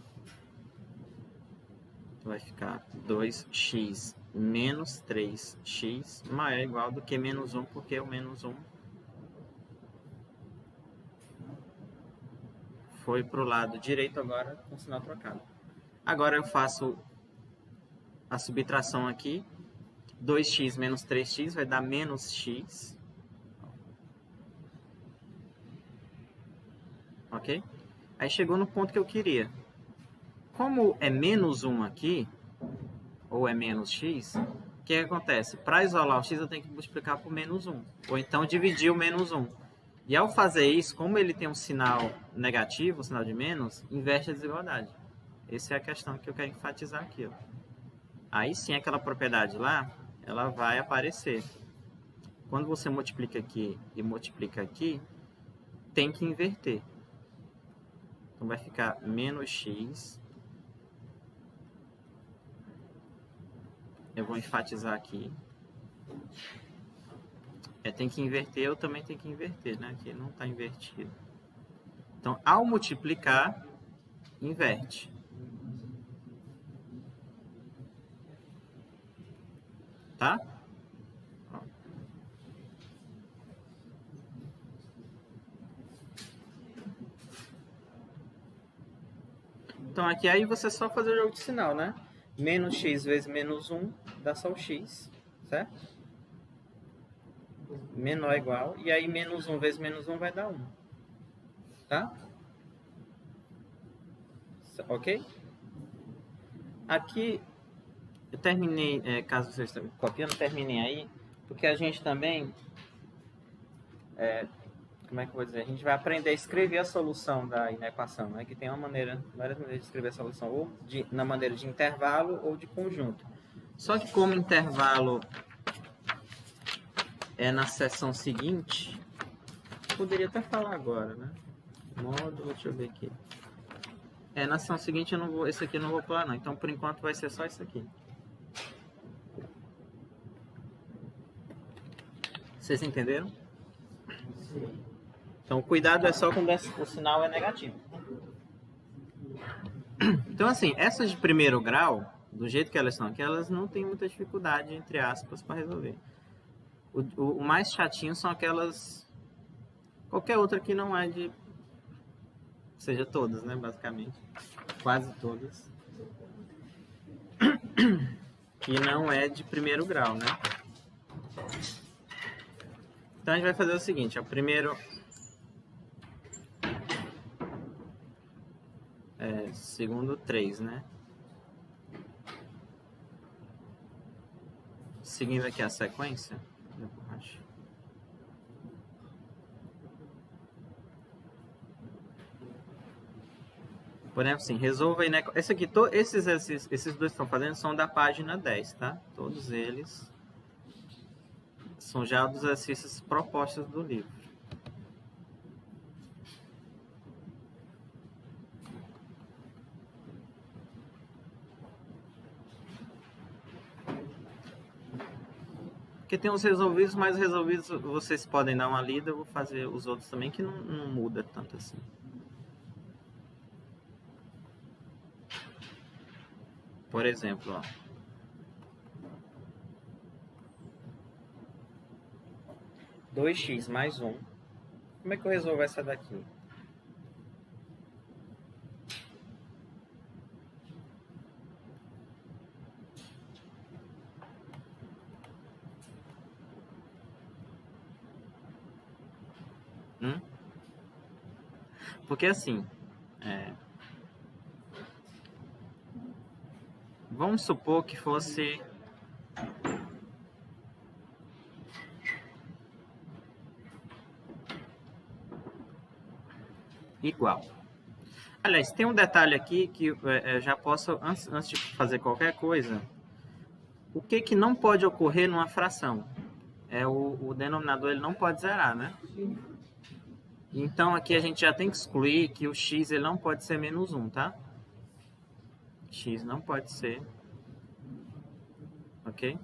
Então vai ficar 2x menos 3x maior ou igual do que menos 1, porque o menos 1 foi para o lado direito agora com o sinal trocado. Agora eu faço a subtração aqui. 2x menos 3x vai dar menos x. Ok? Aí chegou no ponto que eu queria. Como é menos 1 aqui, ou é menos x, o que acontece? Para isolar o x eu tenho que multiplicar por menos 1. Ou então dividir o menos 1. E ao fazer isso, como ele tem um sinal negativo, um sinal de menos, inverte a desigualdade. Essa é a questão que eu quero enfatizar aqui. Ó. Aí sim, aquela propriedade lá, ela vai aparecer. Quando você multiplica aqui e multiplica aqui, tem que inverter. Então vai ficar menos x. Eu vou enfatizar aqui. Tem que inverter, eu também tenho que inverter, né? Aqui não está invertido. Então, ao multiplicar, inverte. Tá? Então, aqui aí você só fazer o jogo de sinal, né? Menos x vezes menos 1 dá só o x, certo? Menor ou igual. E aí, menos 1 vezes menos 1 vai dar 1. Tá? Ok? Aqui, eu terminei, caso vocês estejam copiando, terminei aí, porque a gente também, como é que eu vou dizer? A gente vai aprender a escrever a solução da inequação, né? Que tem várias maneiras de escrever a solução, ou na maneira de intervalo ou de conjunto. Só que como intervalo é na seção seguinte, poderia até falar agora, né? Módulo, deixa eu ver aqui. Na seção seguinte eu não vou, esse aqui eu não vou pular não, então por enquanto vai ser só isso aqui. Vocês entenderam? Sim. Então cuidado é só quando o sinal é negativo. Então assim, essas de primeiro grau, do jeito que elas são aqui, elas não tem muita dificuldade, entre aspas, para resolver. O mais chatinho são aquelas... Qualquer outra que não é de... Seja todas, né, basicamente. quase todas, que não é de primeiro grau, né? Então a gente vai fazer o seguinte, ó, primeiro segundo 3, né? Seguindo aqui a sequência, por exemplo, assim, resolva aí, né? Esse aqui, esses dois que estão fazendo são da página 10, tá? Todos eles são já dos exercícios propostos do livro. Porque tem os resolvidos, mas resolvidos vocês podem dar uma lida, eu vou fazer os outros também, que não muda tanto assim. Por exemplo, ó. Dois x mais 1. Como é que eu resolvo essa daqui? Porque assim, vamos supor que fosse igual. Aliás, tem um detalhe aqui que eu já posso, antes de fazer qualquer coisa, o que não pode ocorrer numa fração? O denominador ele não pode zerar, né? Então aqui a gente já tem que excluir que o x ele não pode ser menos 1, tá? X não pode ser, ok?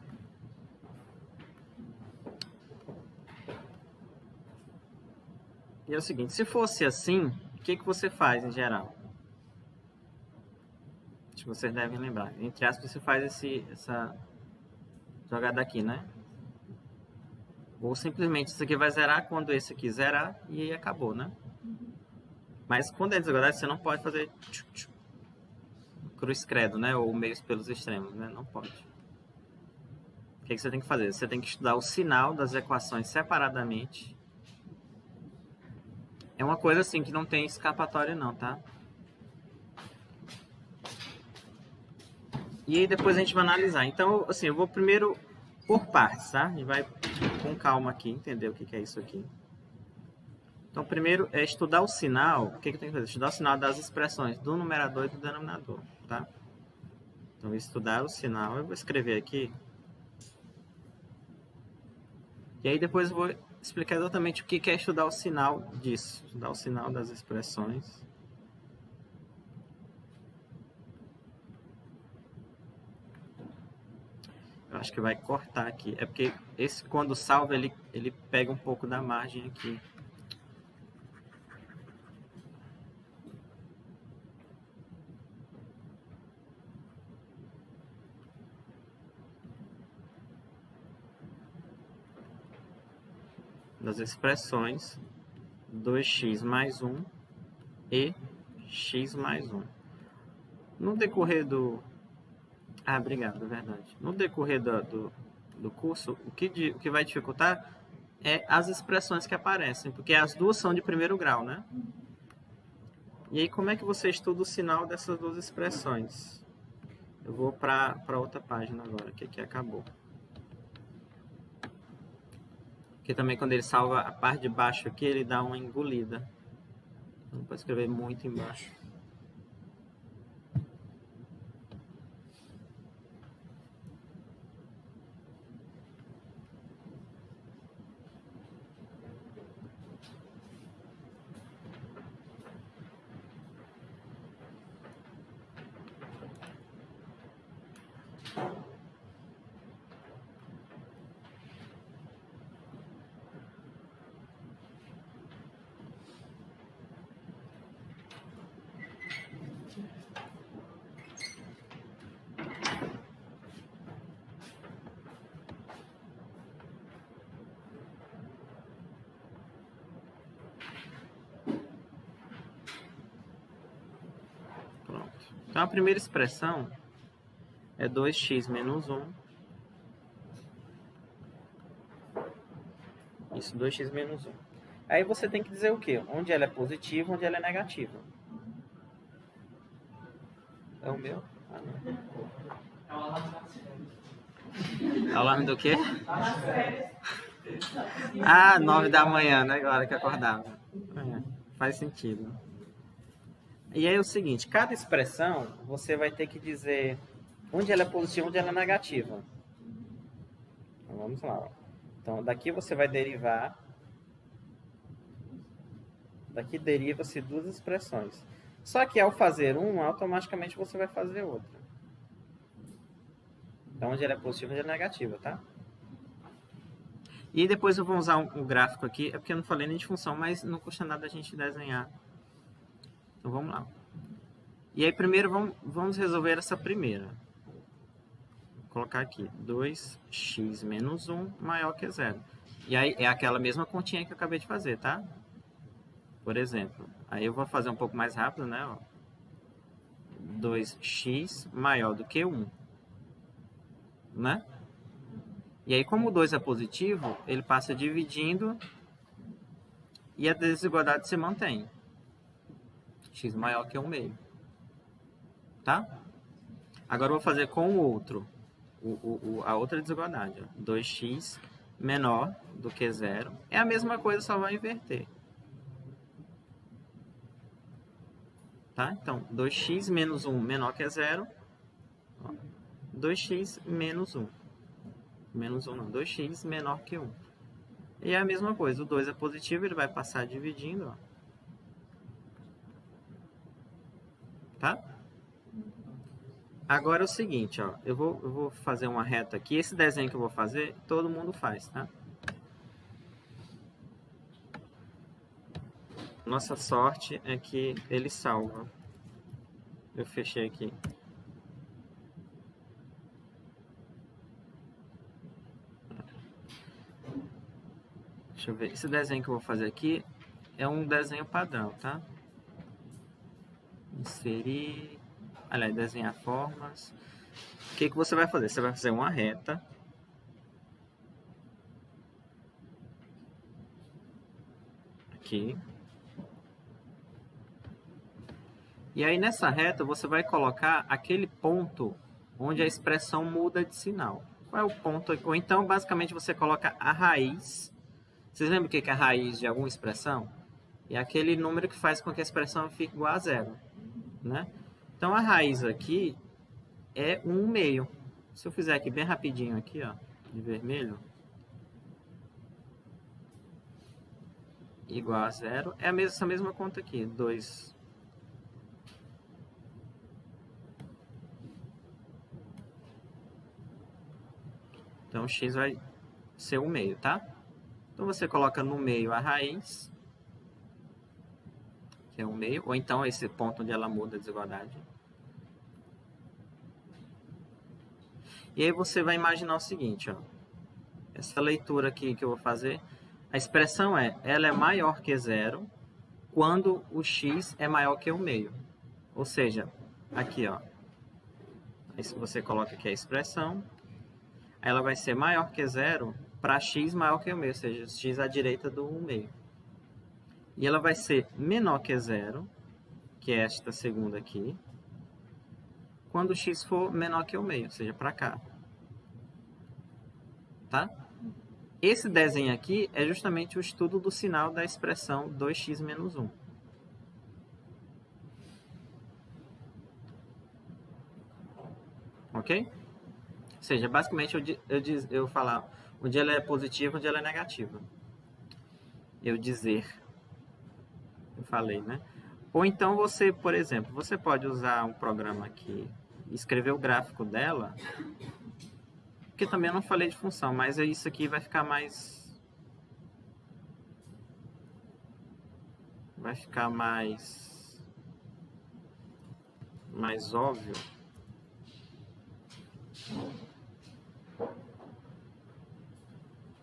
E é o seguinte, se fosse assim, o que você faz em geral? Acho que vocês devem lembrar. Entre aspas, você faz essa jogada aqui, né? Ou simplesmente isso aqui vai zerar quando esse aqui zerar e aí acabou, né? Mas quando é desigualdade, você não pode fazer cruz credo, né? Ou meios pelos extremos, né? Não pode. O que você tem que fazer? Você tem que estudar o sinal das equações separadamente. É uma coisa assim que não tem escapatória não, tá? E aí depois a gente vai analisar. Então, assim, eu vou primeiro por partes, tá? A gente vai com calma aqui entender o que é isso aqui. Então, primeiro é estudar o sinal. O que eu tenho que fazer? Estudar o sinal das expressões do numerador e do denominador, tá? Então, estudar o sinal. Eu vou escrever aqui. E aí depois eu vou explicar exatamente o que é estudar o sinal disso. Estudar o sinal das expressões. Eu acho que vai cortar aqui. É porque esse, quando salva, ele pega um pouco da margem aqui. Das expressões 2x mais 1 e x mais 1. No decorrer do... Ah, obrigado, é verdade. No decorrer do curso, o que vai dificultar é as expressões que aparecem, porque as duas são de primeiro grau, né? E aí, como é que você estuda o sinal dessas duas expressões? Eu vou para outra página agora, que aqui acabou. Porque também quando ele salva a parte de baixo aqui, ele dá uma engolida. Não pode escrever muito embaixo. Então, a primeira expressão é 2x menos 1. Isso, 2x menos 1. Aí você tem que dizer o quê? Onde ela é positiva, onde ela é negativa. É o meu? Ah, não. É uma alarme das férias. Alarme do quê? Das férias. Ah, 9 da manhã, né? Agora que acordava. É, faz sentido. E aí é o seguinte, cada expressão você vai ter que dizer onde ela é positiva, onde ela é negativa. Então, vamos lá. Ó. Então, daqui você vai derivar. Daqui deriva-se duas expressões. Só que ao fazer uma, automaticamente você vai fazer outra. Então, onde ela é positiva, onde ela é negativa, tá? E depois eu vou usar um gráfico aqui, é porque eu não falei nem de função, mas não custa nada a gente desenhar. Então, vamos lá. E aí, primeiro, vamos resolver essa primeira. Vou colocar aqui, 2x menos 1 maior que 0. E aí, é aquela mesma continha que eu acabei de fazer, tá? Por exemplo, aí eu vou fazer um pouco mais rápido, né? Ó. 2x maior do que 1. Né? E aí, como o 2 é positivo, ele passa dividindo e a desigualdade se mantém. X maior que 1 meio. Tá? Agora eu vou fazer com o outro. A outra desigualdade. Ó. 2x menor do que 0. É a mesma coisa, só vai inverter. Tá? Então, 2x menos 1 menor que 0. 2x menos 1. Menos 1 não. 2x menor que 1. E é a mesma coisa. O 2 é positivo, ele vai passar dividindo. Ó. Tá? Agora é o seguinte, ó. Eu vou fazer uma reta aqui. Esse desenho que eu vou fazer, todo mundo faz, tá? Nossa sorte é que ele salva. Eu fechei aqui. Deixa eu ver. Esse desenho que eu vou fazer aqui é um desenho padrão, tá? Inserir. Aliás, desenhar formas. O que você vai fazer? Você vai fazer uma reta. Aqui. E aí, nessa reta, você vai colocar aquele ponto onde a expressão muda de sinal. Qual é o ponto? Ou então, basicamente, você coloca a raiz. Vocês lembram o que é a raiz de alguma expressão? É aquele número que faz com que a expressão fique igual a 0. Né? Então, a raiz aqui é 1 meio. Se eu fizer aqui bem rapidinho, aqui, ó, de vermelho, igual a 0, é essa mesma conta aqui, 2. Então, x vai ser 1 meio, tá? Então, você coloca no meio a raiz, que é 1 meio, ou então esse ponto onde ela muda a desigualdade. E aí você vai imaginar o seguinte, ó. Essa leitura aqui que eu vou fazer, a expressão ela é maior que 0 quando o x é maior que 1 meio. Ou seja, aqui, ó. Aí se você coloca aqui a expressão, ela vai ser maior que 0 para x maior que 1 meio, ou seja, x à direita do 1 meio. E ela vai ser menor que 0, que é esta segunda aqui, quando o x for menor que 1 meio, ou seja, para cá. Tá? Esse desenho aqui é justamente o estudo do sinal da expressão 2x menos 1. Ok? Ou seja, basicamente eu falar onde ela é positiva, onde ela é negativa. Eu falei, né? Ou então você, por exemplo, você pode usar um programa aqui, escrever o gráfico dela, porque também eu não falei de função, mas isso aqui vai ficar mais óbvio.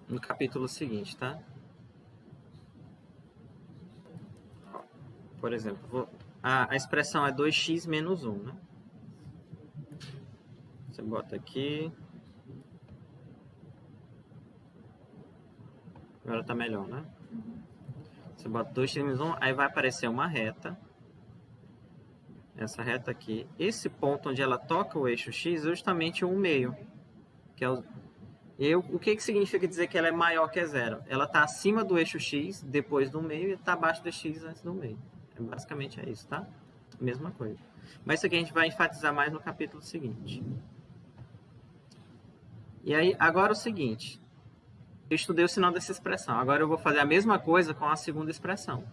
No capítulo seguinte, tá? Por exemplo, a expressão é 2x menos 1, né? Você bota aqui. Agora tá melhor, né? Você bota 2x menos 1, aí vai aparecer uma reta. Essa reta aqui. Esse ponto onde ela toca o eixo x é justamente o 1/2. Que é o que significa dizer que ela é maior que zero? Ela está acima do eixo x, depois do 1/2, e está abaixo do x antes do 1/2. Basicamente é isso, tá? Mesma coisa. Mas isso aqui a gente vai enfatizar mais no capítulo seguinte. E aí, agora o seguinte. Eu estudei o sinal dessa expressão. Agora eu vou fazer a mesma coisa com a segunda expressão.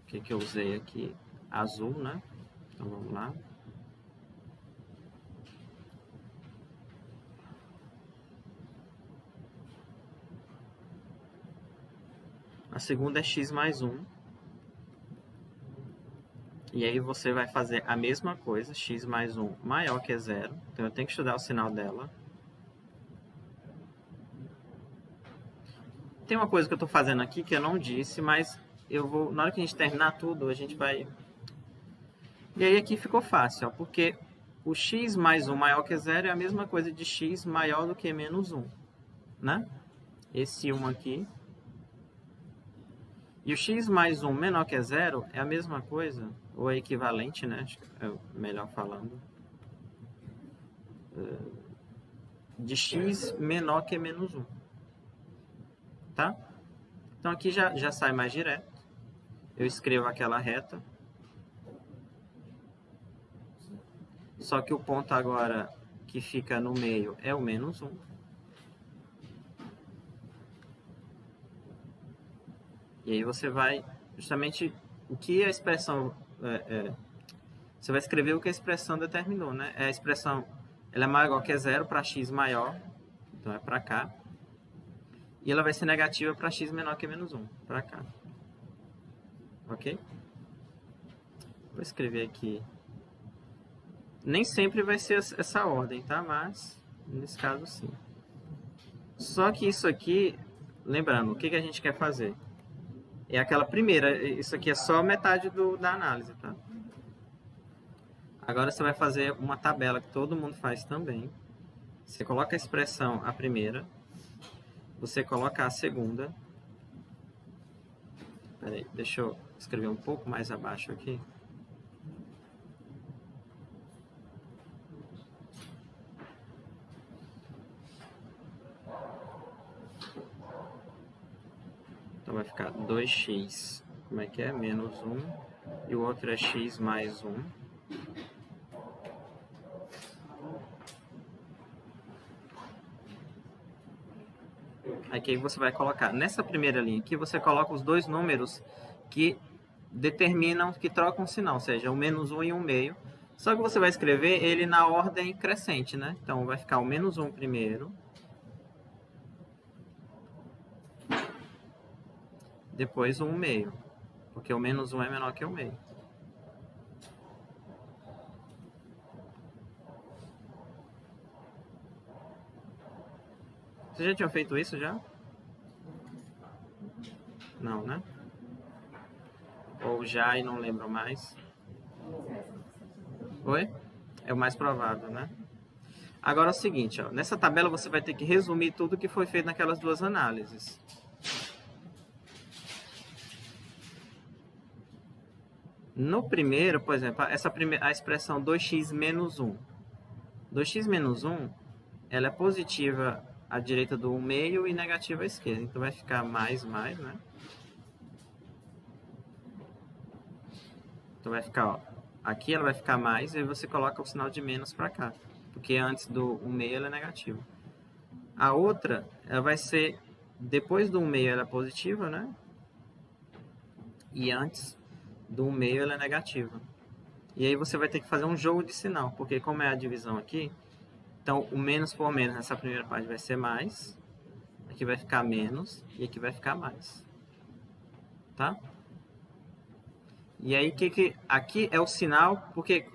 O que eu usei aqui? Azul, né? Então vamos lá. A segunda é x mais 1. E aí você vai fazer a mesma coisa, x mais 1 maior que 0. Então eu tenho que estudar o sinal dela. Tem uma coisa que eu estou fazendo aqui que eu não disse, mas eu vou, na hora que a gente terminar tudo, a gente vai... E aí aqui ficou fácil, ó, porque o x mais 1 maior que 0 é a mesma coisa de x maior do que menos 1, né? Esse 1 aqui. E o x mais 1 menor que 0 é a mesma coisa, ou é equivalente, né? Acho que é melhor falando. De x menor que menos 1. Tá? Então aqui já sai mais direto. Eu escrevo aquela reta. Só que o ponto agora que fica no meio é o menos 1. E aí você vai justamente o que a expressão... você vai escrever o que a expressão determinou, né? A expressão ela é maior que 0 para x maior. Então é para cá. E ela vai ser negativa para x menor que menos 1. Para cá. Ok? Vou escrever aqui. Nem sempre vai ser essa ordem, tá? Mas, nesse caso, sim. Só que isso aqui, lembrando, o que a gente quer fazer? É aquela primeira, isso aqui é só metade da análise, tá? Agora você vai fazer uma tabela que todo mundo faz também. Você coloca a expressão, a primeira. Você coloca a segunda. Peraí, deixa eu escrever um pouco mais abaixo aqui. Então vai ficar 2x, como é que é? Menos 1. E o outro é x mais 1. Aqui você vai colocar, nessa primeira linha aqui, você coloca os dois números que determinam, que trocam o sinal, ou seja, o menos 1 e o 1/2. Só que você vai escrever ele na ordem crescente, né? Então vai ficar o menos 1 primeiro. Depois o 1/2, porque o menos 1 é menor que o 1/2. Vocês já tinham feito isso já? Não, né? Ou já e não lembro mais? Oi? É o mais provável, né? Agora é o seguinte, ó, nessa tabela você vai ter que resumir tudo que foi feito naquelas duas análises. No primeiro, por exemplo, a expressão 2x menos 1. 2x menos 1, ela é positiva à direita do 1/2 e negativa à esquerda. Então vai ficar mais, né? Então vai ficar, ó, aqui ela vai ficar mais, e aí você coloca o sinal de menos para cá. Porque antes do 1/2 ela é negativa. A outra, ela vai ser, depois do 1/2 ela é positiva, né? E antes do 1/2 ela é negativa. E aí você vai ter que fazer um jogo de sinal, porque como é a divisão aqui, então o menos por menos nessa primeira parte vai ser mais, aqui vai ficar menos e aqui vai ficar mais. Tá? E aí aqui é o sinal, porque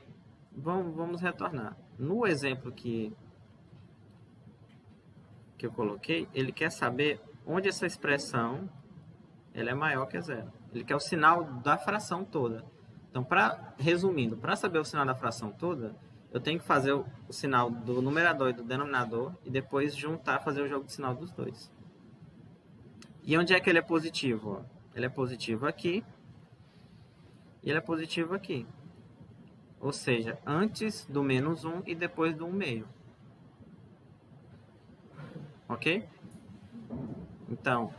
vamos retornar. No exemplo que eu coloquei, ele quer saber onde essa expressão ela é maior que 0. Ele quer o sinal da fração toda. Então, resumindo, para saber o sinal da fração toda, eu tenho que fazer o sinal do numerador e do denominador e depois juntar, fazer o jogo de sinal dos dois. E onde é que ele é positivo? Ele é positivo aqui e ele é positivo aqui. Ou seja, antes do menos 1 e depois do 1 meio. Ok? Então,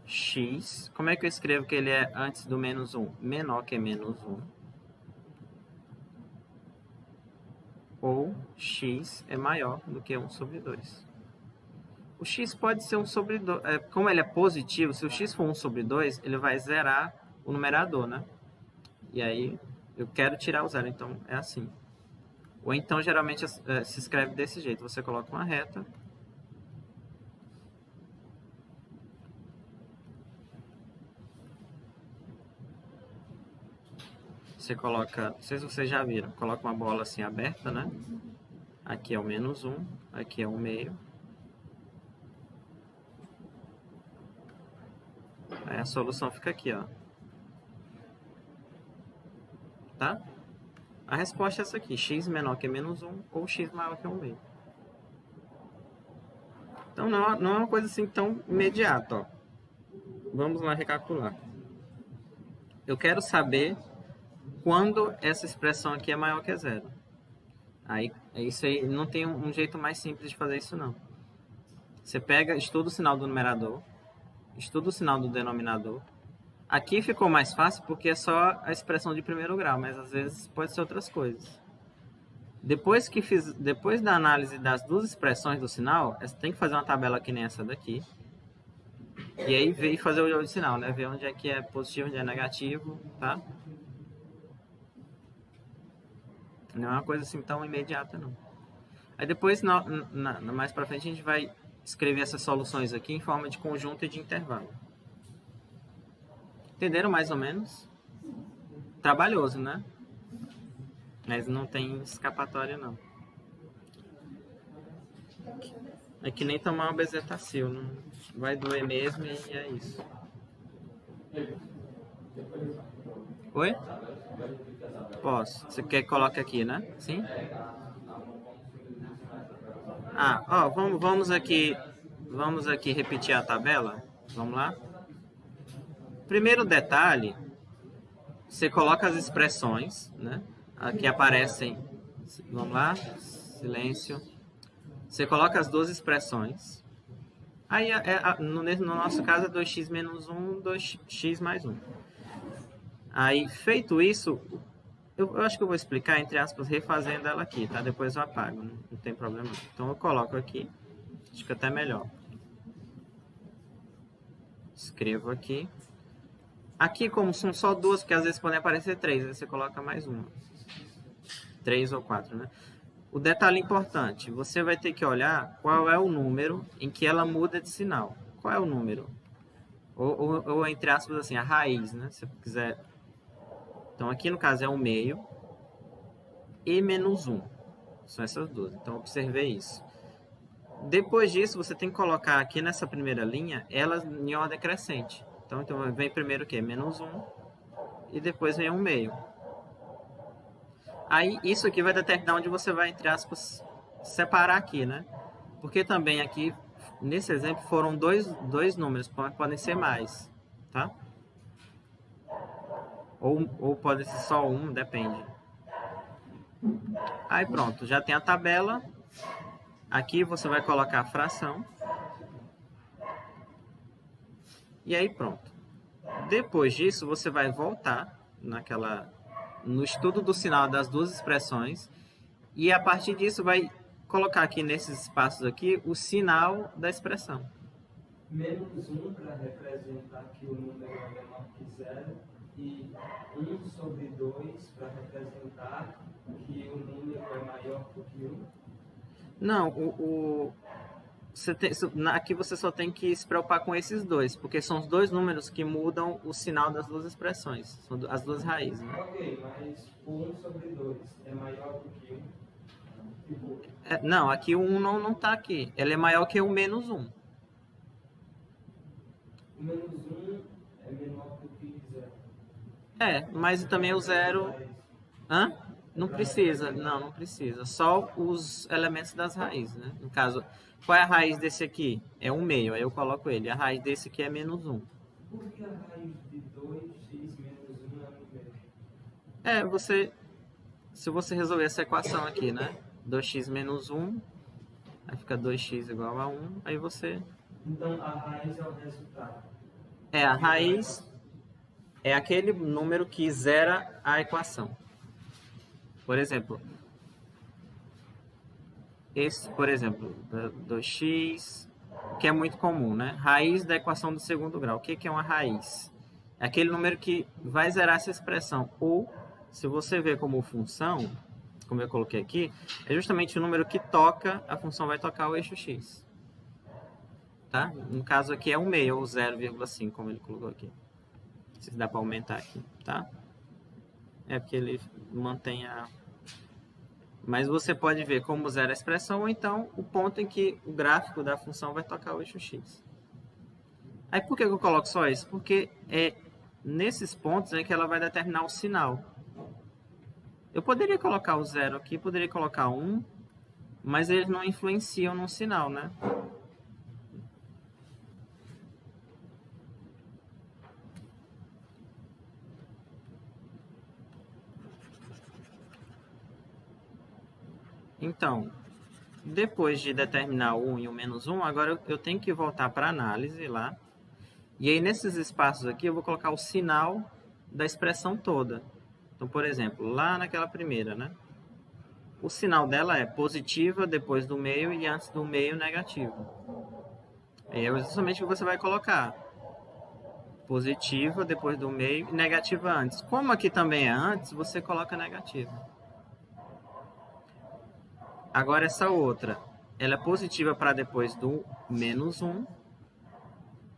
x, como é que eu escrevo que ele é antes do menos 1? Menor que menos 1. Ou x é maior do que 1 sobre 2. O x pode ser 1 sobre 2. Como ele é positivo, se o x for 1 sobre 2, ele vai zerar o numerador, né? E aí, eu quero tirar o zero, então é assim. Ou então, geralmente, se escreve desse jeito. Você coloca uma reta. Você coloca, não sei se vocês já viram, coloca uma bola assim aberta, né? Aqui é o menos 1, aqui é o meio. Aí a solução fica aqui, ó. Tá? A resposta é essa aqui, x menor que menos 1 ou x maior que 1 meio. Então não é uma coisa assim tão imediata, ó. Vamos lá recalcular. Eu quero saber quando essa expressão aqui é maior que zero. Aí, isso aí não tem um jeito mais simples de fazer isso não. Você pega, estuda o sinal do numerador, estuda o sinal do denominador. Aqui ficou mais fácil porque é só a expressão de primeiro grau, mas às vezes pode ser outras coisas. Depois da análise das duas expressões do sinal, você tem que fazer uma tabela que nem essa daqui. E aí ver e fazer o jogo de sinal, né? Ver onde é que é positivo, onde é negativo, tá? Não é uma coisa assim tão imediata, não. Aí depois, mais pra frente, a gente vai escrever essas soluções aqui em forma de conjunto e de intervalo. Entenderam mais ou menos? Trabalhoso, né? Mas não tem escapatória, não. É que nem tomar uma bezetacil, não vai doer mesmo e é isso. Oi? Posso. Você quer que coloque aqui, né? Sim? Ó, vamos aqui repetir a tabela. Vamos lá? Primeiro detalhe, você coloca as expressões, né? Aqui aparecem, vamos lá, silêncio. Você coloca as duas expressões. Aí, no nosso caso, é 2x menos 1, 2x mais 1. Aí, feito isso, eu acho que eu vou explicar, entre aspas, refazendo ela aqui, tá? Depois eu apago, não tem problema. Então, eu coloco aqui, acho que até melhor. Escrevo aqui. Aqui, como são só duas, porque às vezes podem aparecer três, aí você coloca mais uma. 3 ou 4, né? O detalhe importante, você vai ter que olhar qual é o número em que ela muda de sinal. Qual é o número? Ou entre aspas, assim, a raiz, né? Se você quiser. Então, aqui no caso é o meio e menos 1. São essas duas. Então, observei isso. Depois disso, você tem que colocar aqui nessa primeira linha, elas em ordem crescente. Então vem primeiro o quê? Menos 1 e depois vem 1 meio. Aí, isso aqui vai determinar onde você vai, entre aspas, separar aqui, né? Porque também aqui, nesse exemplo, foram dois números, podem ser mais, tá? Ou pode ser só um, depende. Aí pronto, já tem a tabela. Aqui você vai colocar a fração. E aí pronto. Depois disso, você vai voltar no estudo do sinal das duas expressões. E a partir disso vai colocar aqui nesses espaços aqui o sinal da expressão. Menos 1 para representar que o número é menor que 0 e 1 sobre 2 para representar que o número é maior do que 1. Não, aqui você só tem que se preocupar com esses dois, porque são os dois números que mudam o sinal das duas expressões, são as duas raízes. Né? Ok, mas o 1 sobre 2 é maior do que 1? Não, aqui o 1 não está aqui. Ele é maior que o menos 1. O menos 1 é menor do que 0. Mas também o 0... Hã? Não precisa, não precisa. Só os elementos das raízes, né? No caso, qual é a raiz desse aqui? É 1/2, aí eu coloco ele. A raiz desse aqui é menos 1. Por que a raiz de 2x menos 1 é 1/2? Se você resolver essa equação aqui, né? 2x menos 1, aí fica 2x igual a 1, aí você... Então, a raiz é o resultado. A raiz é aquele número que zera a equação. Por exemplo, esse, por exemplo, 2x, que é muito comum, né? Raiz da equação do segundo grau. O que é uma raiz? É aquele número que vai zerar essa expressão. Ou, se você ver como função, como eu coloquei aqui, é justamente o número que toca, a função vai tocar o eixo x. Tá? No caso aqui é 1/2, ou 0,5, como ele colocou aqui. Não sei se dá para aumentar aqui, tá? É porque ele mantém a... Mas você pode ver como zero a expressão, ou então o ponto em que o gráfico da função vai tocar o eixo x. Aí por que eu coloco só isso? Porque é nesses pontos que ela vai determinar o sinal. Eu poderia colocar o 0 aqui, poderia colocar 1, mas eles não influenciam no sinal, né? Então, depois de determinar o 1 e o menos 1, agora eu tenho que voltar para a análise lá. E aí, nesses espaços aqui, eu vou colocar o sinal da expressão toda. Então, por exemplo, lá naquela primeira, né? O sinal dela é positiva depois do meio e antes do meio negativo. Aí é justamente o que você vai colocar. Positiva depois do meio e negativa antes. Como aqui também é antes, você coloca negativa. Agora essa outra, ela é positiva para depois do menos 1.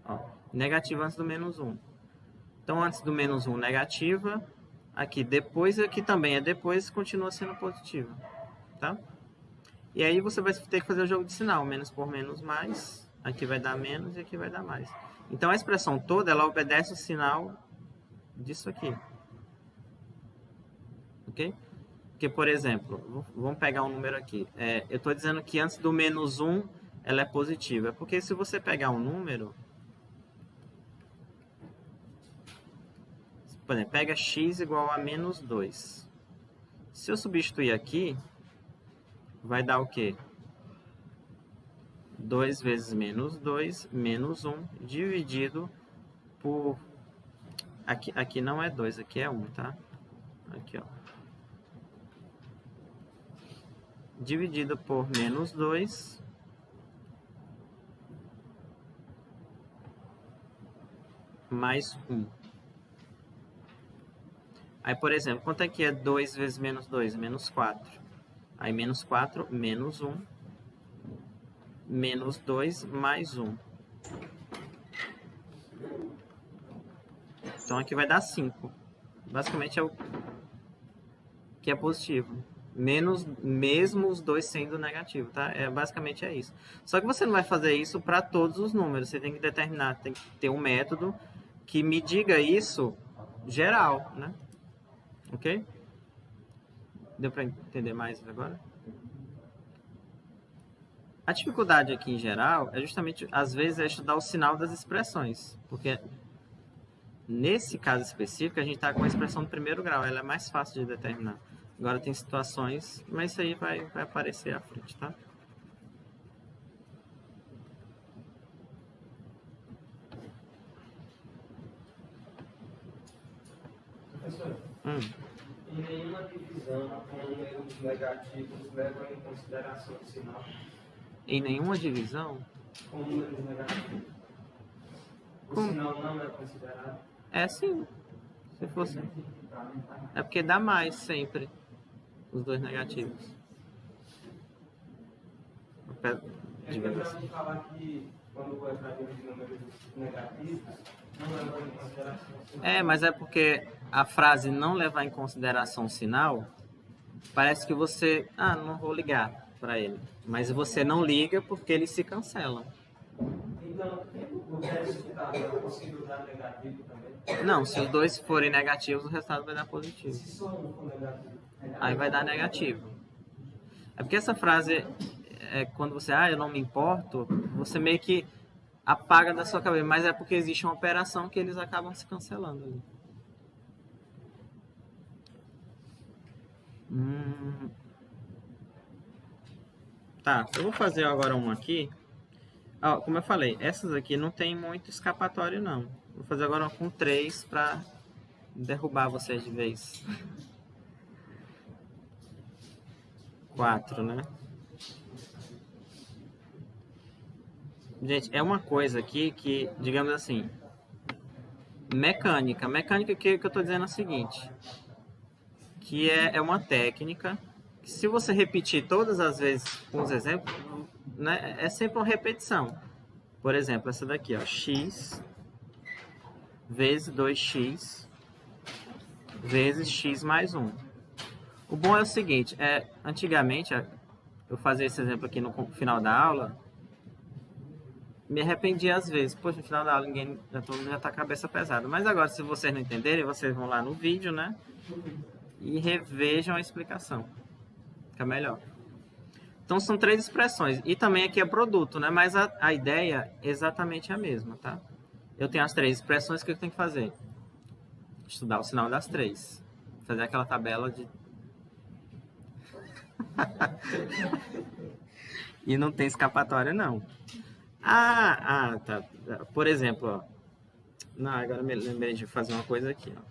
Ó, negativa antes do menos 1. Então, antes do menos 1, negativa. Aqui, depois, aqui também é depois, continua sendo positiva. Tá? E aí você vai ter que fazer o jogo de sinal. Menos por menos, mais. Aqui vai dar menos e aqui vai dar mais. Então, a expressão toda, ela obedece o sinal disso aqui. Ok? Porque, por exemplo, vamos pegar um número aqui. Eu estou dizendo que antes do menos 1, ela é positiva. Porque se você pegar um número... Por exemplo, pega x igual a menos 2. Se eu substituir aqui, vai dar o quê? 2 vezes menos 2, menos 1, dividido por... Aqui não é 2, aqui é 1, tá? Aqui, ó. Dividido por menos 2, mais 1. Aí, por exemplo, quanto é que é 2 vezes menos 2? Menos 4. Aí, menos 4, menos 1, menos 2, mais 1. Então, aqui vai dar 5. Basicamente, é o que é positivo. Menos, mesmo os dois sendo negativo, tá? Basicamente é isso. Só que você não vai fazer isso para todos os números. Você tem que determinar, tem que ter um método que me diga isso geral, né? Ok? Deu para entender mais agora? A dificuldade aqui em geral é justamente, às vezes, é estudar o sinal das expressões. Porque nesse caso específico, a gente está com a expressão do primeiro grau. Ela é mais fácil de determinar. Agora tem situações, mas isso aí vai aparecer à frente, tá? Professor, em nenhuma divisão com números negativos levam em consideração o sinal. Em nenhuma divisão? Com números negativos. O sinal não é considerado? Sim. Se fosse. É porque dá mais sempre. Os dois negativos. Lembrando de falar que quando for para dividir números negativos, não leva em consideração o sinal. Mas é porque a frase não levar em consideração o sinal Parece que você... Ah, não vou ligar para ele. Mas você não liga porque eles se cancelam. Então, o resultado é possível dar negativo também? Não, se os dois forem negativos, o resultado vai dar positivo. Se só um for negativo? Aí vai dar negativo. É porque essa frase, quando você, eu não me importo, você meio que apaga da sua cabeça. Mas é porque existe uma operação que eles acabam se cancelando ali. Tá, eu vou fazer agora uma aqui. Como eu falei, essas aqui não tem muito escapatório, não. Vou fazer agora uma com 3 para derrubar vocês de vez. 4, né? Gente, é uma coisa aqui que, digamos assim, mecânica. Mecânica que eu estou dizendo é o seguinte, que é uma técnica que, se você repetir todas as vezes com os exemplos, né, é sempre uma repetição. Por exemplo, essa daqui, ó, x vezes 2x vezes x mais 1. O bom é o seguinte, antigamente, eu fazia esse exemplo aqui no final da aula, me arrependi às vezes. Poxa, no final da aula todo mundo já tá com a cabeça pesada. Mas agora, se vocês não entenderem, vocês vão lá no vídeo, né? E revejam a explicação. Fica melhor. Então, são 3 expressões. E também aqui é produto, né? Mas a ideia é exatamente a mesma, tá? Eu tenho as 3 expressões, o que eu tenho que fazer? Estudar o sinal das 3. Fazer aquela tabela de... E não tem escapatória, não. Tá. Por exemplo, ó. Não, agora me lembrei de fazer uma coisa aqui, ó.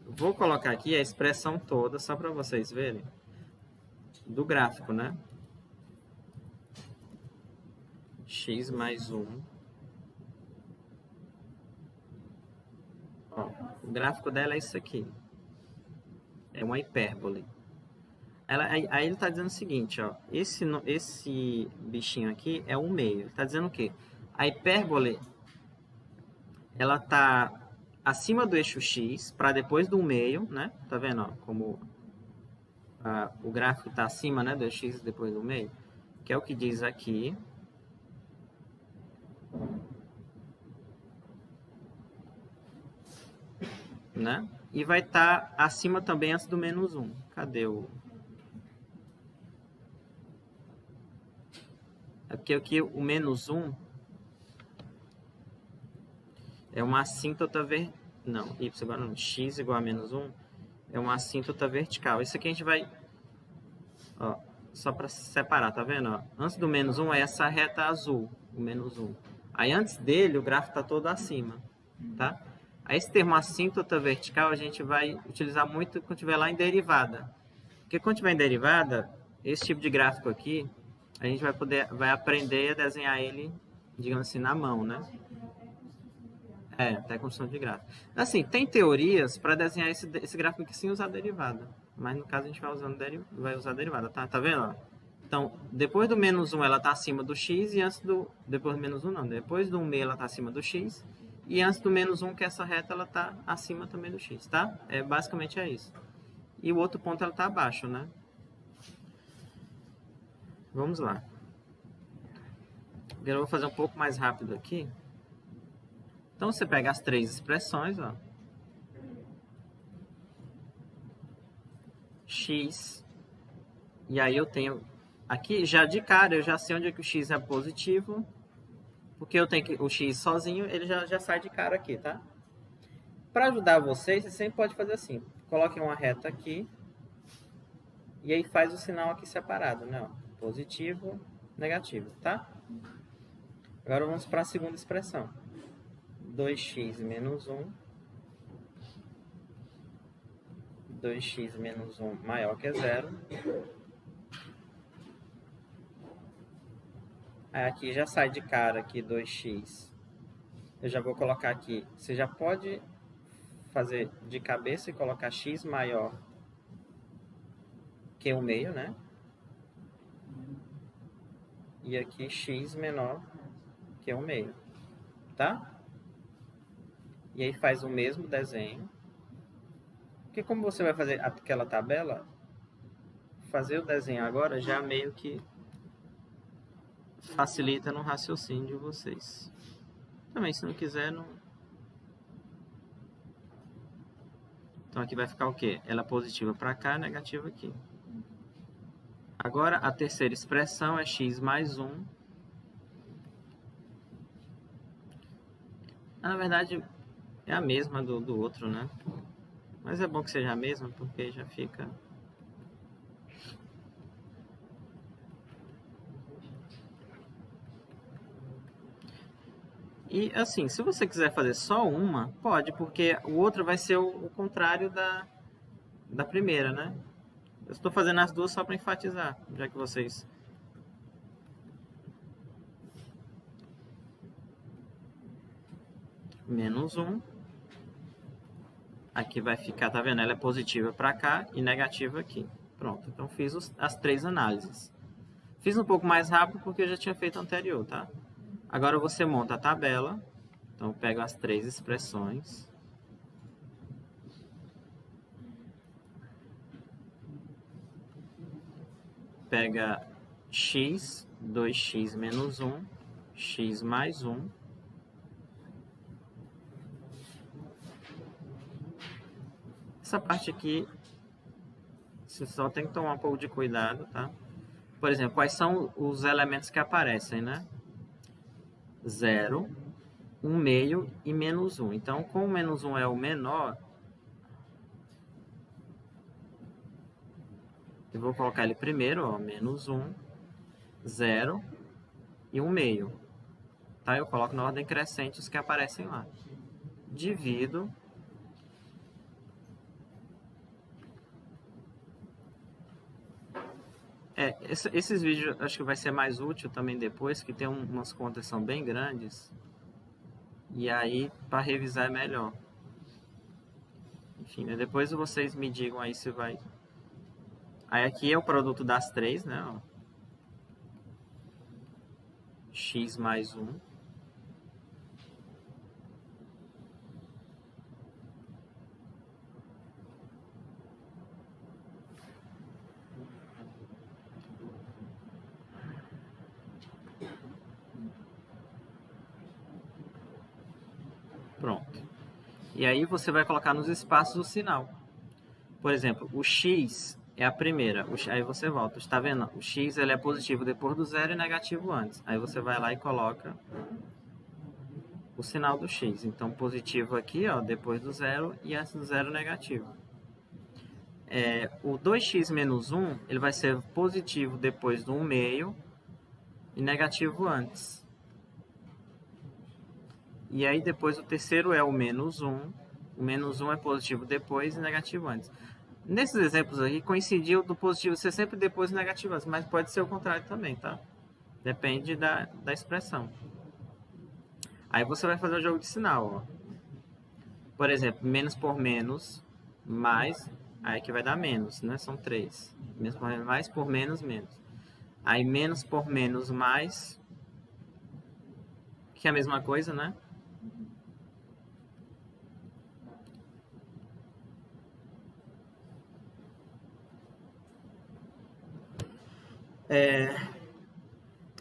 Vou colocar aqui a expressão toda, só para vocês verem, do gráfico, né? X mais 1. Ó, o gráfico dela é isso aqui. É uma hipérbole. Aí ele está dizendo o seguinte, ó. Esse bichinho aqui é 1/2. Ele está dizendo o quê? A hipérbole, ela está acima do eixo X, para depois do 1/2, né? Tá vendo, ó, como o gráfico está acima, né, do eixo X depois do 1/2, que é o que diz aqui. Né? E vai estar acima também antes do menos 1. Cadê o... É porque aqui o menos 1 é uma assíntota não, y agora não, x igual a menos 1 é uma assíntota vertical. Isso aqui a gente vai... Ó, só para separar, tá vendo? Ó, antes do menos 1 é essa reta azul, o menos 1. Aí antes dele o gráfico está todo acima, tá? Aí esse termo assíntota vertical a gente vai utilizar muito quando estiver lá em derivada. Porque quando estiver em derivada, esse tipo de gráfico aqui, a gente vai aprender a desenhar ele, digamos assim, na mão, né? Até construção de gráfico. Assim, tem teorias para desenhar esse gráfico aqui sem usar derivada. Mas no caso a gente vai usar derivada, tá? Tá vendo? Ó? Então, depois do menos 1 ela está acima do x e depois do menos 1 não. Depois do 1/2 ela está acima do x e antes do menos 1, que é essa reta, ela está acima também do x, tá? Basicamente é isso. E o outro ponto ela está abaixo, né? Vamos lá. Eu vou fazer um pouco mais rápido aqui. Então, você pega as 3 expressões, ó. X. E aí eu tenho... Aqui, já de cara, eu já sei onde é que o x é positivo. Porque eu tenho que o x sozinho, ele já sai de cara aqui, tá? Para ajudar vocês, você sempre pode fazer assim. Coloque uma reta aqui. E aí faz o sinal aqui separado, né? Positivo, negativo, tá? Agora vamos para a segunda expressão. 2x menos 1. 2x menos 1 maior que 0. Aí aqui já sai de cara aqui 2x. Eu já vou colocar aqui. Você já pode fazer de cabeça e colocar x maior que 1/2, né? E aqui x menor que 1/2, tá? E aí faz o mesmo desenho. Porque como você vai fazer aquela tabela, fazer o desenho agora já meio que facilita no raciocínio de vocês. Também, se não quiser, não... Então, aqui vai ficar o quê? Ela é positiva para cá, negativa aqui. Agora, a terceira expressão é x mais 1. Na verdade, é a mesma do outro, né? Mas é bom que seja a mesma, porque já fica... E, assim, se você quiser fazer só uma, pode, porque o outro vai ser o contrário da primeira, né? Eu estou fazendo as duas só para enfatizar, já que vocês... Menos 1. Aqui vai ficar, tá vendo? Ela é positiva para cá e negativa aqui. Pronto, então fiz as 3 análises. Fiz um pouco mais rápido porque eu já tinha feito anterior, tá? Agora você monta a tabela. Então, eu pego as 3 expressões. Pega x, 2x menos 1, x mais 1. Essa parte aqui, você só tem que tomar um pouco de cuidado, tá? Por exemplo, quais são os elementos que aparecem, né? 0, 1 meio e menos 1. Então, como o menos 1 é o menor, eu vou colocar ele primeiro, ó, menos 1, 0 e 1 meio. Tá? Eu coloco na ordem crescente os que aparecem lá. Divido. Esses vídeos acho que vai ser mais útil também depois, que tem umas contas que são bem grandes. E aí, para revisar é melhor. Enfim, né? Depois vocês me digam aí se vai... Aí aqui é o produto das 3, né? Ó. X mais 1. Pronto. E aí você vai colocar nos espaços o sinal. Por exemplo, o x é a primeira. Aí você volta. Está vendo? O x ele é positivo depois do zero e negativo antes. Aí você vai lá e coloca o sinal do x. Então, positivo aqui, ó, depois do zero e antes do zero negativo. O 2x menos 1 ele vai ser positivo depois do 1 meio e negativo antes. E aí depois o terceiro é o menos 1. O menos 1 é positivo depois e negativo antes. Nesses exemplos aqui, coincidiu do positivo ser sempre depois e negativo antes, mas pode ser o contrário também, tá? Depende da expressão. Aí você vai fazer o jogo de sinal, ó. Por exemplo, menos por menos, mais, aí que vai dar menos, né? São 3. Menos por menos, mais por menos, menos. Aí menos por menos, mais, que é a mesma coisa, né?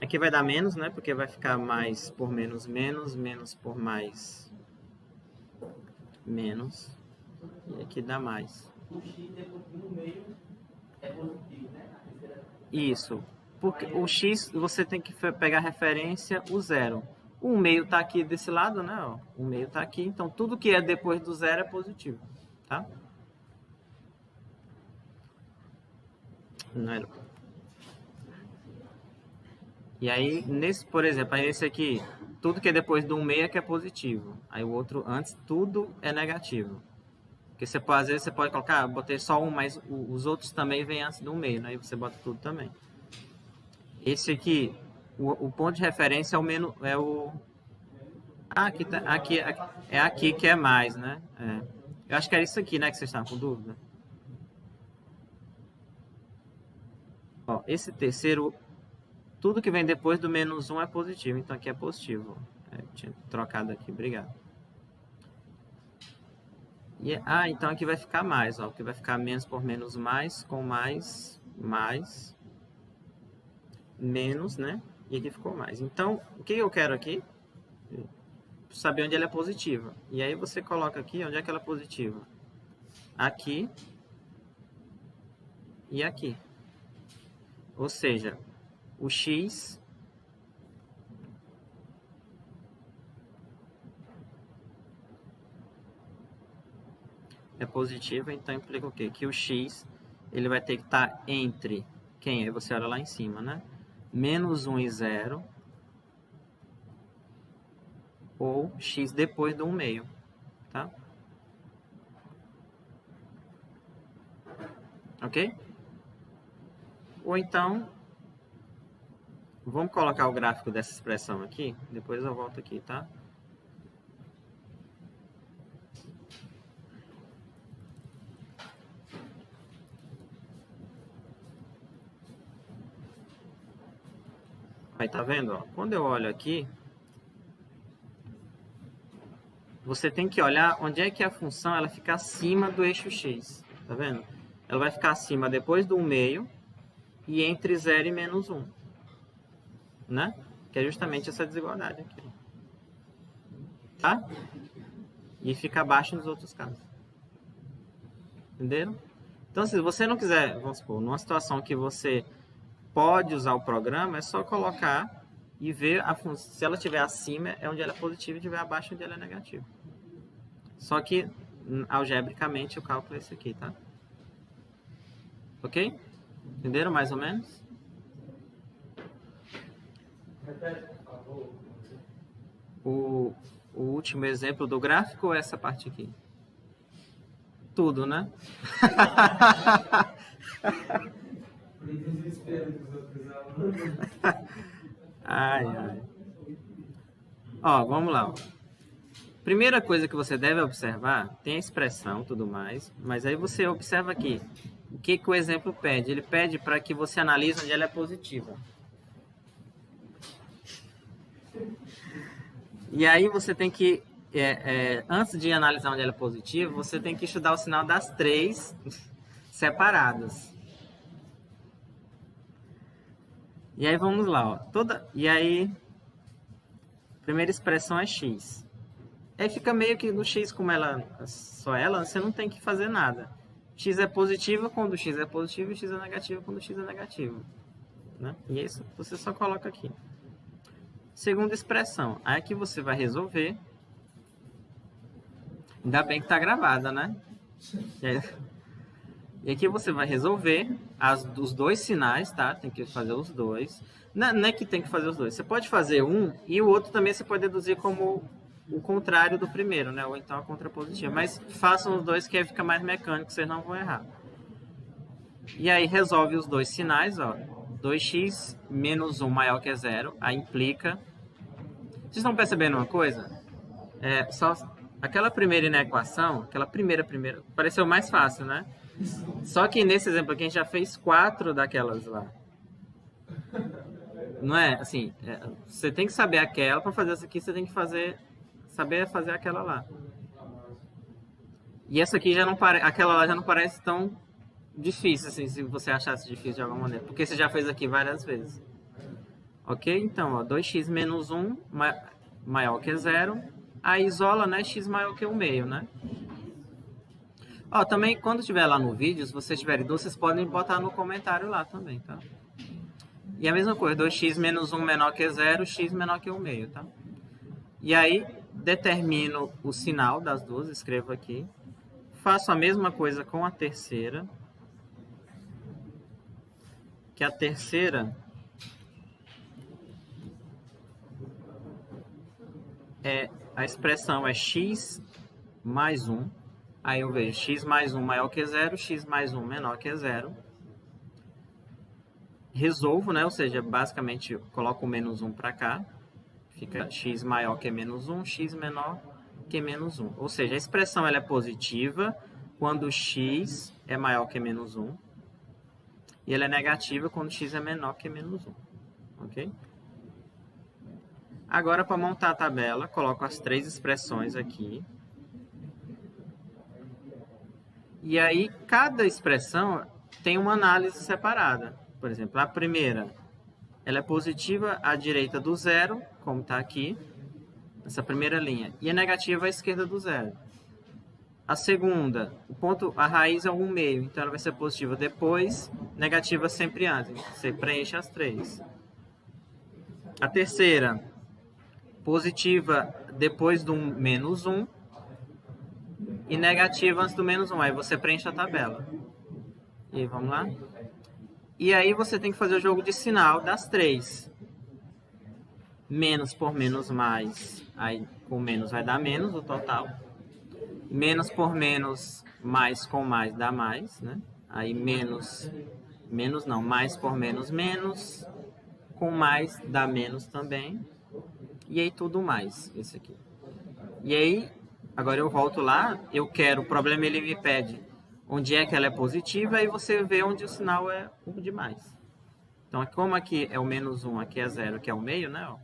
Aqui vai dar menos, né? Porque vai ficar mais por menos, menos, menos por mais, menos. E aqui dá mais. O x no meio é positivo, né? Isso. Porque o x você tem que pegar referência o zero. O meio está aqui desse lado, né? Ó. O meio está aqui. Então, tudo que é depois do zero é positivo. Tá? Não era... E aí, por exemplo, aí esse aqui, tudo que é depois do 1 meio é que é positivo. Aí o outro antes, tudo é negativo. Porque você pode, às vezes você pode colocar, botei só um, mas os outros também vêm antes do 1 meio, né? Aí você bota tudo também. Esse aqui, o ponto de referência é o menos, é o... Ah, aqui que é mais, né? Eu acho que era isso aqui, né, que vocês estavam com dúvida. Ó, esse terceiro, tudo que vem depois do menos 1 é positivo, então aqui é positivo. Eu tinha trocado aqui, obrigado. Então aqui vai ficar mais, ó, que vai ficar menos por menos mais, com mais, mais, menos, né? E aqui ficou mais. Então, o que eu quero aqui? Saber onde ela é positiva. E aí você coloca aqui, onde é que ela é positiva? Aqui e aqui. Ou seja, o x é positivo, então implica o quê? Que o x ele vai ter que estar entre quem? Aí você olha lá em cima, né? Menos 1 e 0 ou x depois do 1 meio, tá? Ok? Ou então, vamos colocar o gráfico dessa expressão aqui, depois eu volto aqui, tá? Aí tá vendo? Ó? Quando eu olho aqui, você tem que olhar onde é que a função ela fica acima do eixo x. Tá vendo? Ela vai ficar acima depois do 1 meio e entre 0 e menos 1. Né? Que é justamente essa desigualdade aqui. Tá? E fica abaixo nos outros casos. Entenderam? Então, se você não quiser, vamos supor, numa situação que você pode usar o programa, é só colocar e ver a função. Se ela estiver acima, é onde ela é positiva, e estiver abaixo, onde ela é negativa. Só que, algebricamente, o cálculo é esse aqui, tá? Ok? Entenderam mais ou menos? Repete, por favor. O último exemplo do gráfico ou essa parte aqui? Tudo, né? O desespero dos outros alunos. Ai, ai. Ó, vamos lá. Ó. Primeira coisa que você deve observar, tem a expressão, tudo mais, mas aí você observa aqui. O que o exemplo pede? Ele pede para que você analise onde ela é positiva. E aí você tem que, antes de analisar onde ela é positiva, você tem que estudar o sinal das três separadas. E aí vamos lá, ó. E aí, primeira expressão é x. Aí fica meio que no x, como só ela, você não tem que fazer nada. X é positivo quando x é positivo e x é negativo quando x é negativo. Né? E isso você só coloca aqui. Segunda expressão. Aí aqui você vai resolver. Ainda bem que está gravada, né? E aqui você vai resolver os dois sinais, tá? Tem que fazer os dois. Não é que tem que fazer os dois. Você pode fazer um e o outro também você pode deduzir como o contrário do primeiro, né? Ou então a contrapositiva. Mas façam os dois que aí fica mais mecânico, vocês não vão errar. E aí resolve os dois sinais, ó. 2x menos 1 maior que 0. Aí implica... Vocês estão percebendo uma coisa? Só aquela primeira inequação, aquela primeira, pareceu mais fácil, né? Só que nesse exemplo aqui a gente já fez 4 daquelas lá. Não é? Assim, você tem que saber aquela, para fazer essa aqui você tem que saber fazer aquela lá. E essa aqui aquela lá já não parece tão difícil, assim, se você achasse difícil de alguma maneira, porque você já fez aqui várias vezes. Ok? Então, ó, 2x menos 1 maior que 0. Aí isola, né? X maior que 1 meio, né? Ó, também, quando estiver lá no vídeo, se vocês tiverem dúvida, vocês podem botar no comentário lá também, tá? E a mesma coisa, 2x menos 1 menor que 0, x menor que 1 meio, tá? E aí, determino o sinal das duas, escrevo aqui. Faço a mesma coisa com a terceira. Que a terceira a expressão é x mais 1. Aí eu vejo x mais 1 maior que 0, x mais 1 menor que 0. Resolvo, né? Ou seja, basicamente eu coloco o menos 1 para cá. Fica x maior que menos 1, x menor que menos 1. Ou seja, a expressão ela é positiva quando x é maior que menos 1. E ela é negativa quando x é menor que menos 1. Ok? Agora, para montar a tabela, coloco as três expressões aqui. E aí, cada expressão, tem uma análise separada. Por exemplo, a primeira, ela é positiva à direita do zero, como está aqui, essa primeira linha, e é negativa à esquerda do zero. A segunda, a raiz é 1/2, então ela vai ser positiva depois, negativa sempre antes. Você preenche as três. A terceira, positiva depois do menos 1 e negativa antes do menos 1. Aí você preenche a tabela. E vamos lá? E aí você tem que fazer o jogo de sinal das três. Menos por menos mais, aí com menos vai dar menos o total. Menos por menos, mais com mais dá mais, né? Aí mais por menos, menos. Com mais dá menos também. E aí tudo mais, esse aqui. E aí, agora eu volto lá, eu quero, o problema ele me pede onde é que ela é positiva, e você vê onde o sinal é 1 de mais. Então, como aqui é o menos 1, aqui é 0, aqui é o meio, né?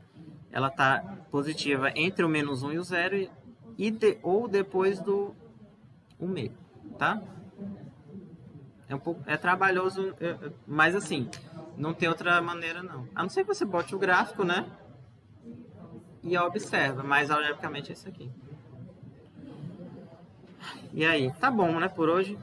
Ela está positiva entre o menos 1 e o 0, ou depois do 1/2, tá? É trabalhoso, mas assim, não tem outra maneira não. A não ser que você bote o gráfico, né? E observa, mas algebricamente é isso aqui. E aí, tá bom, né, por hoje?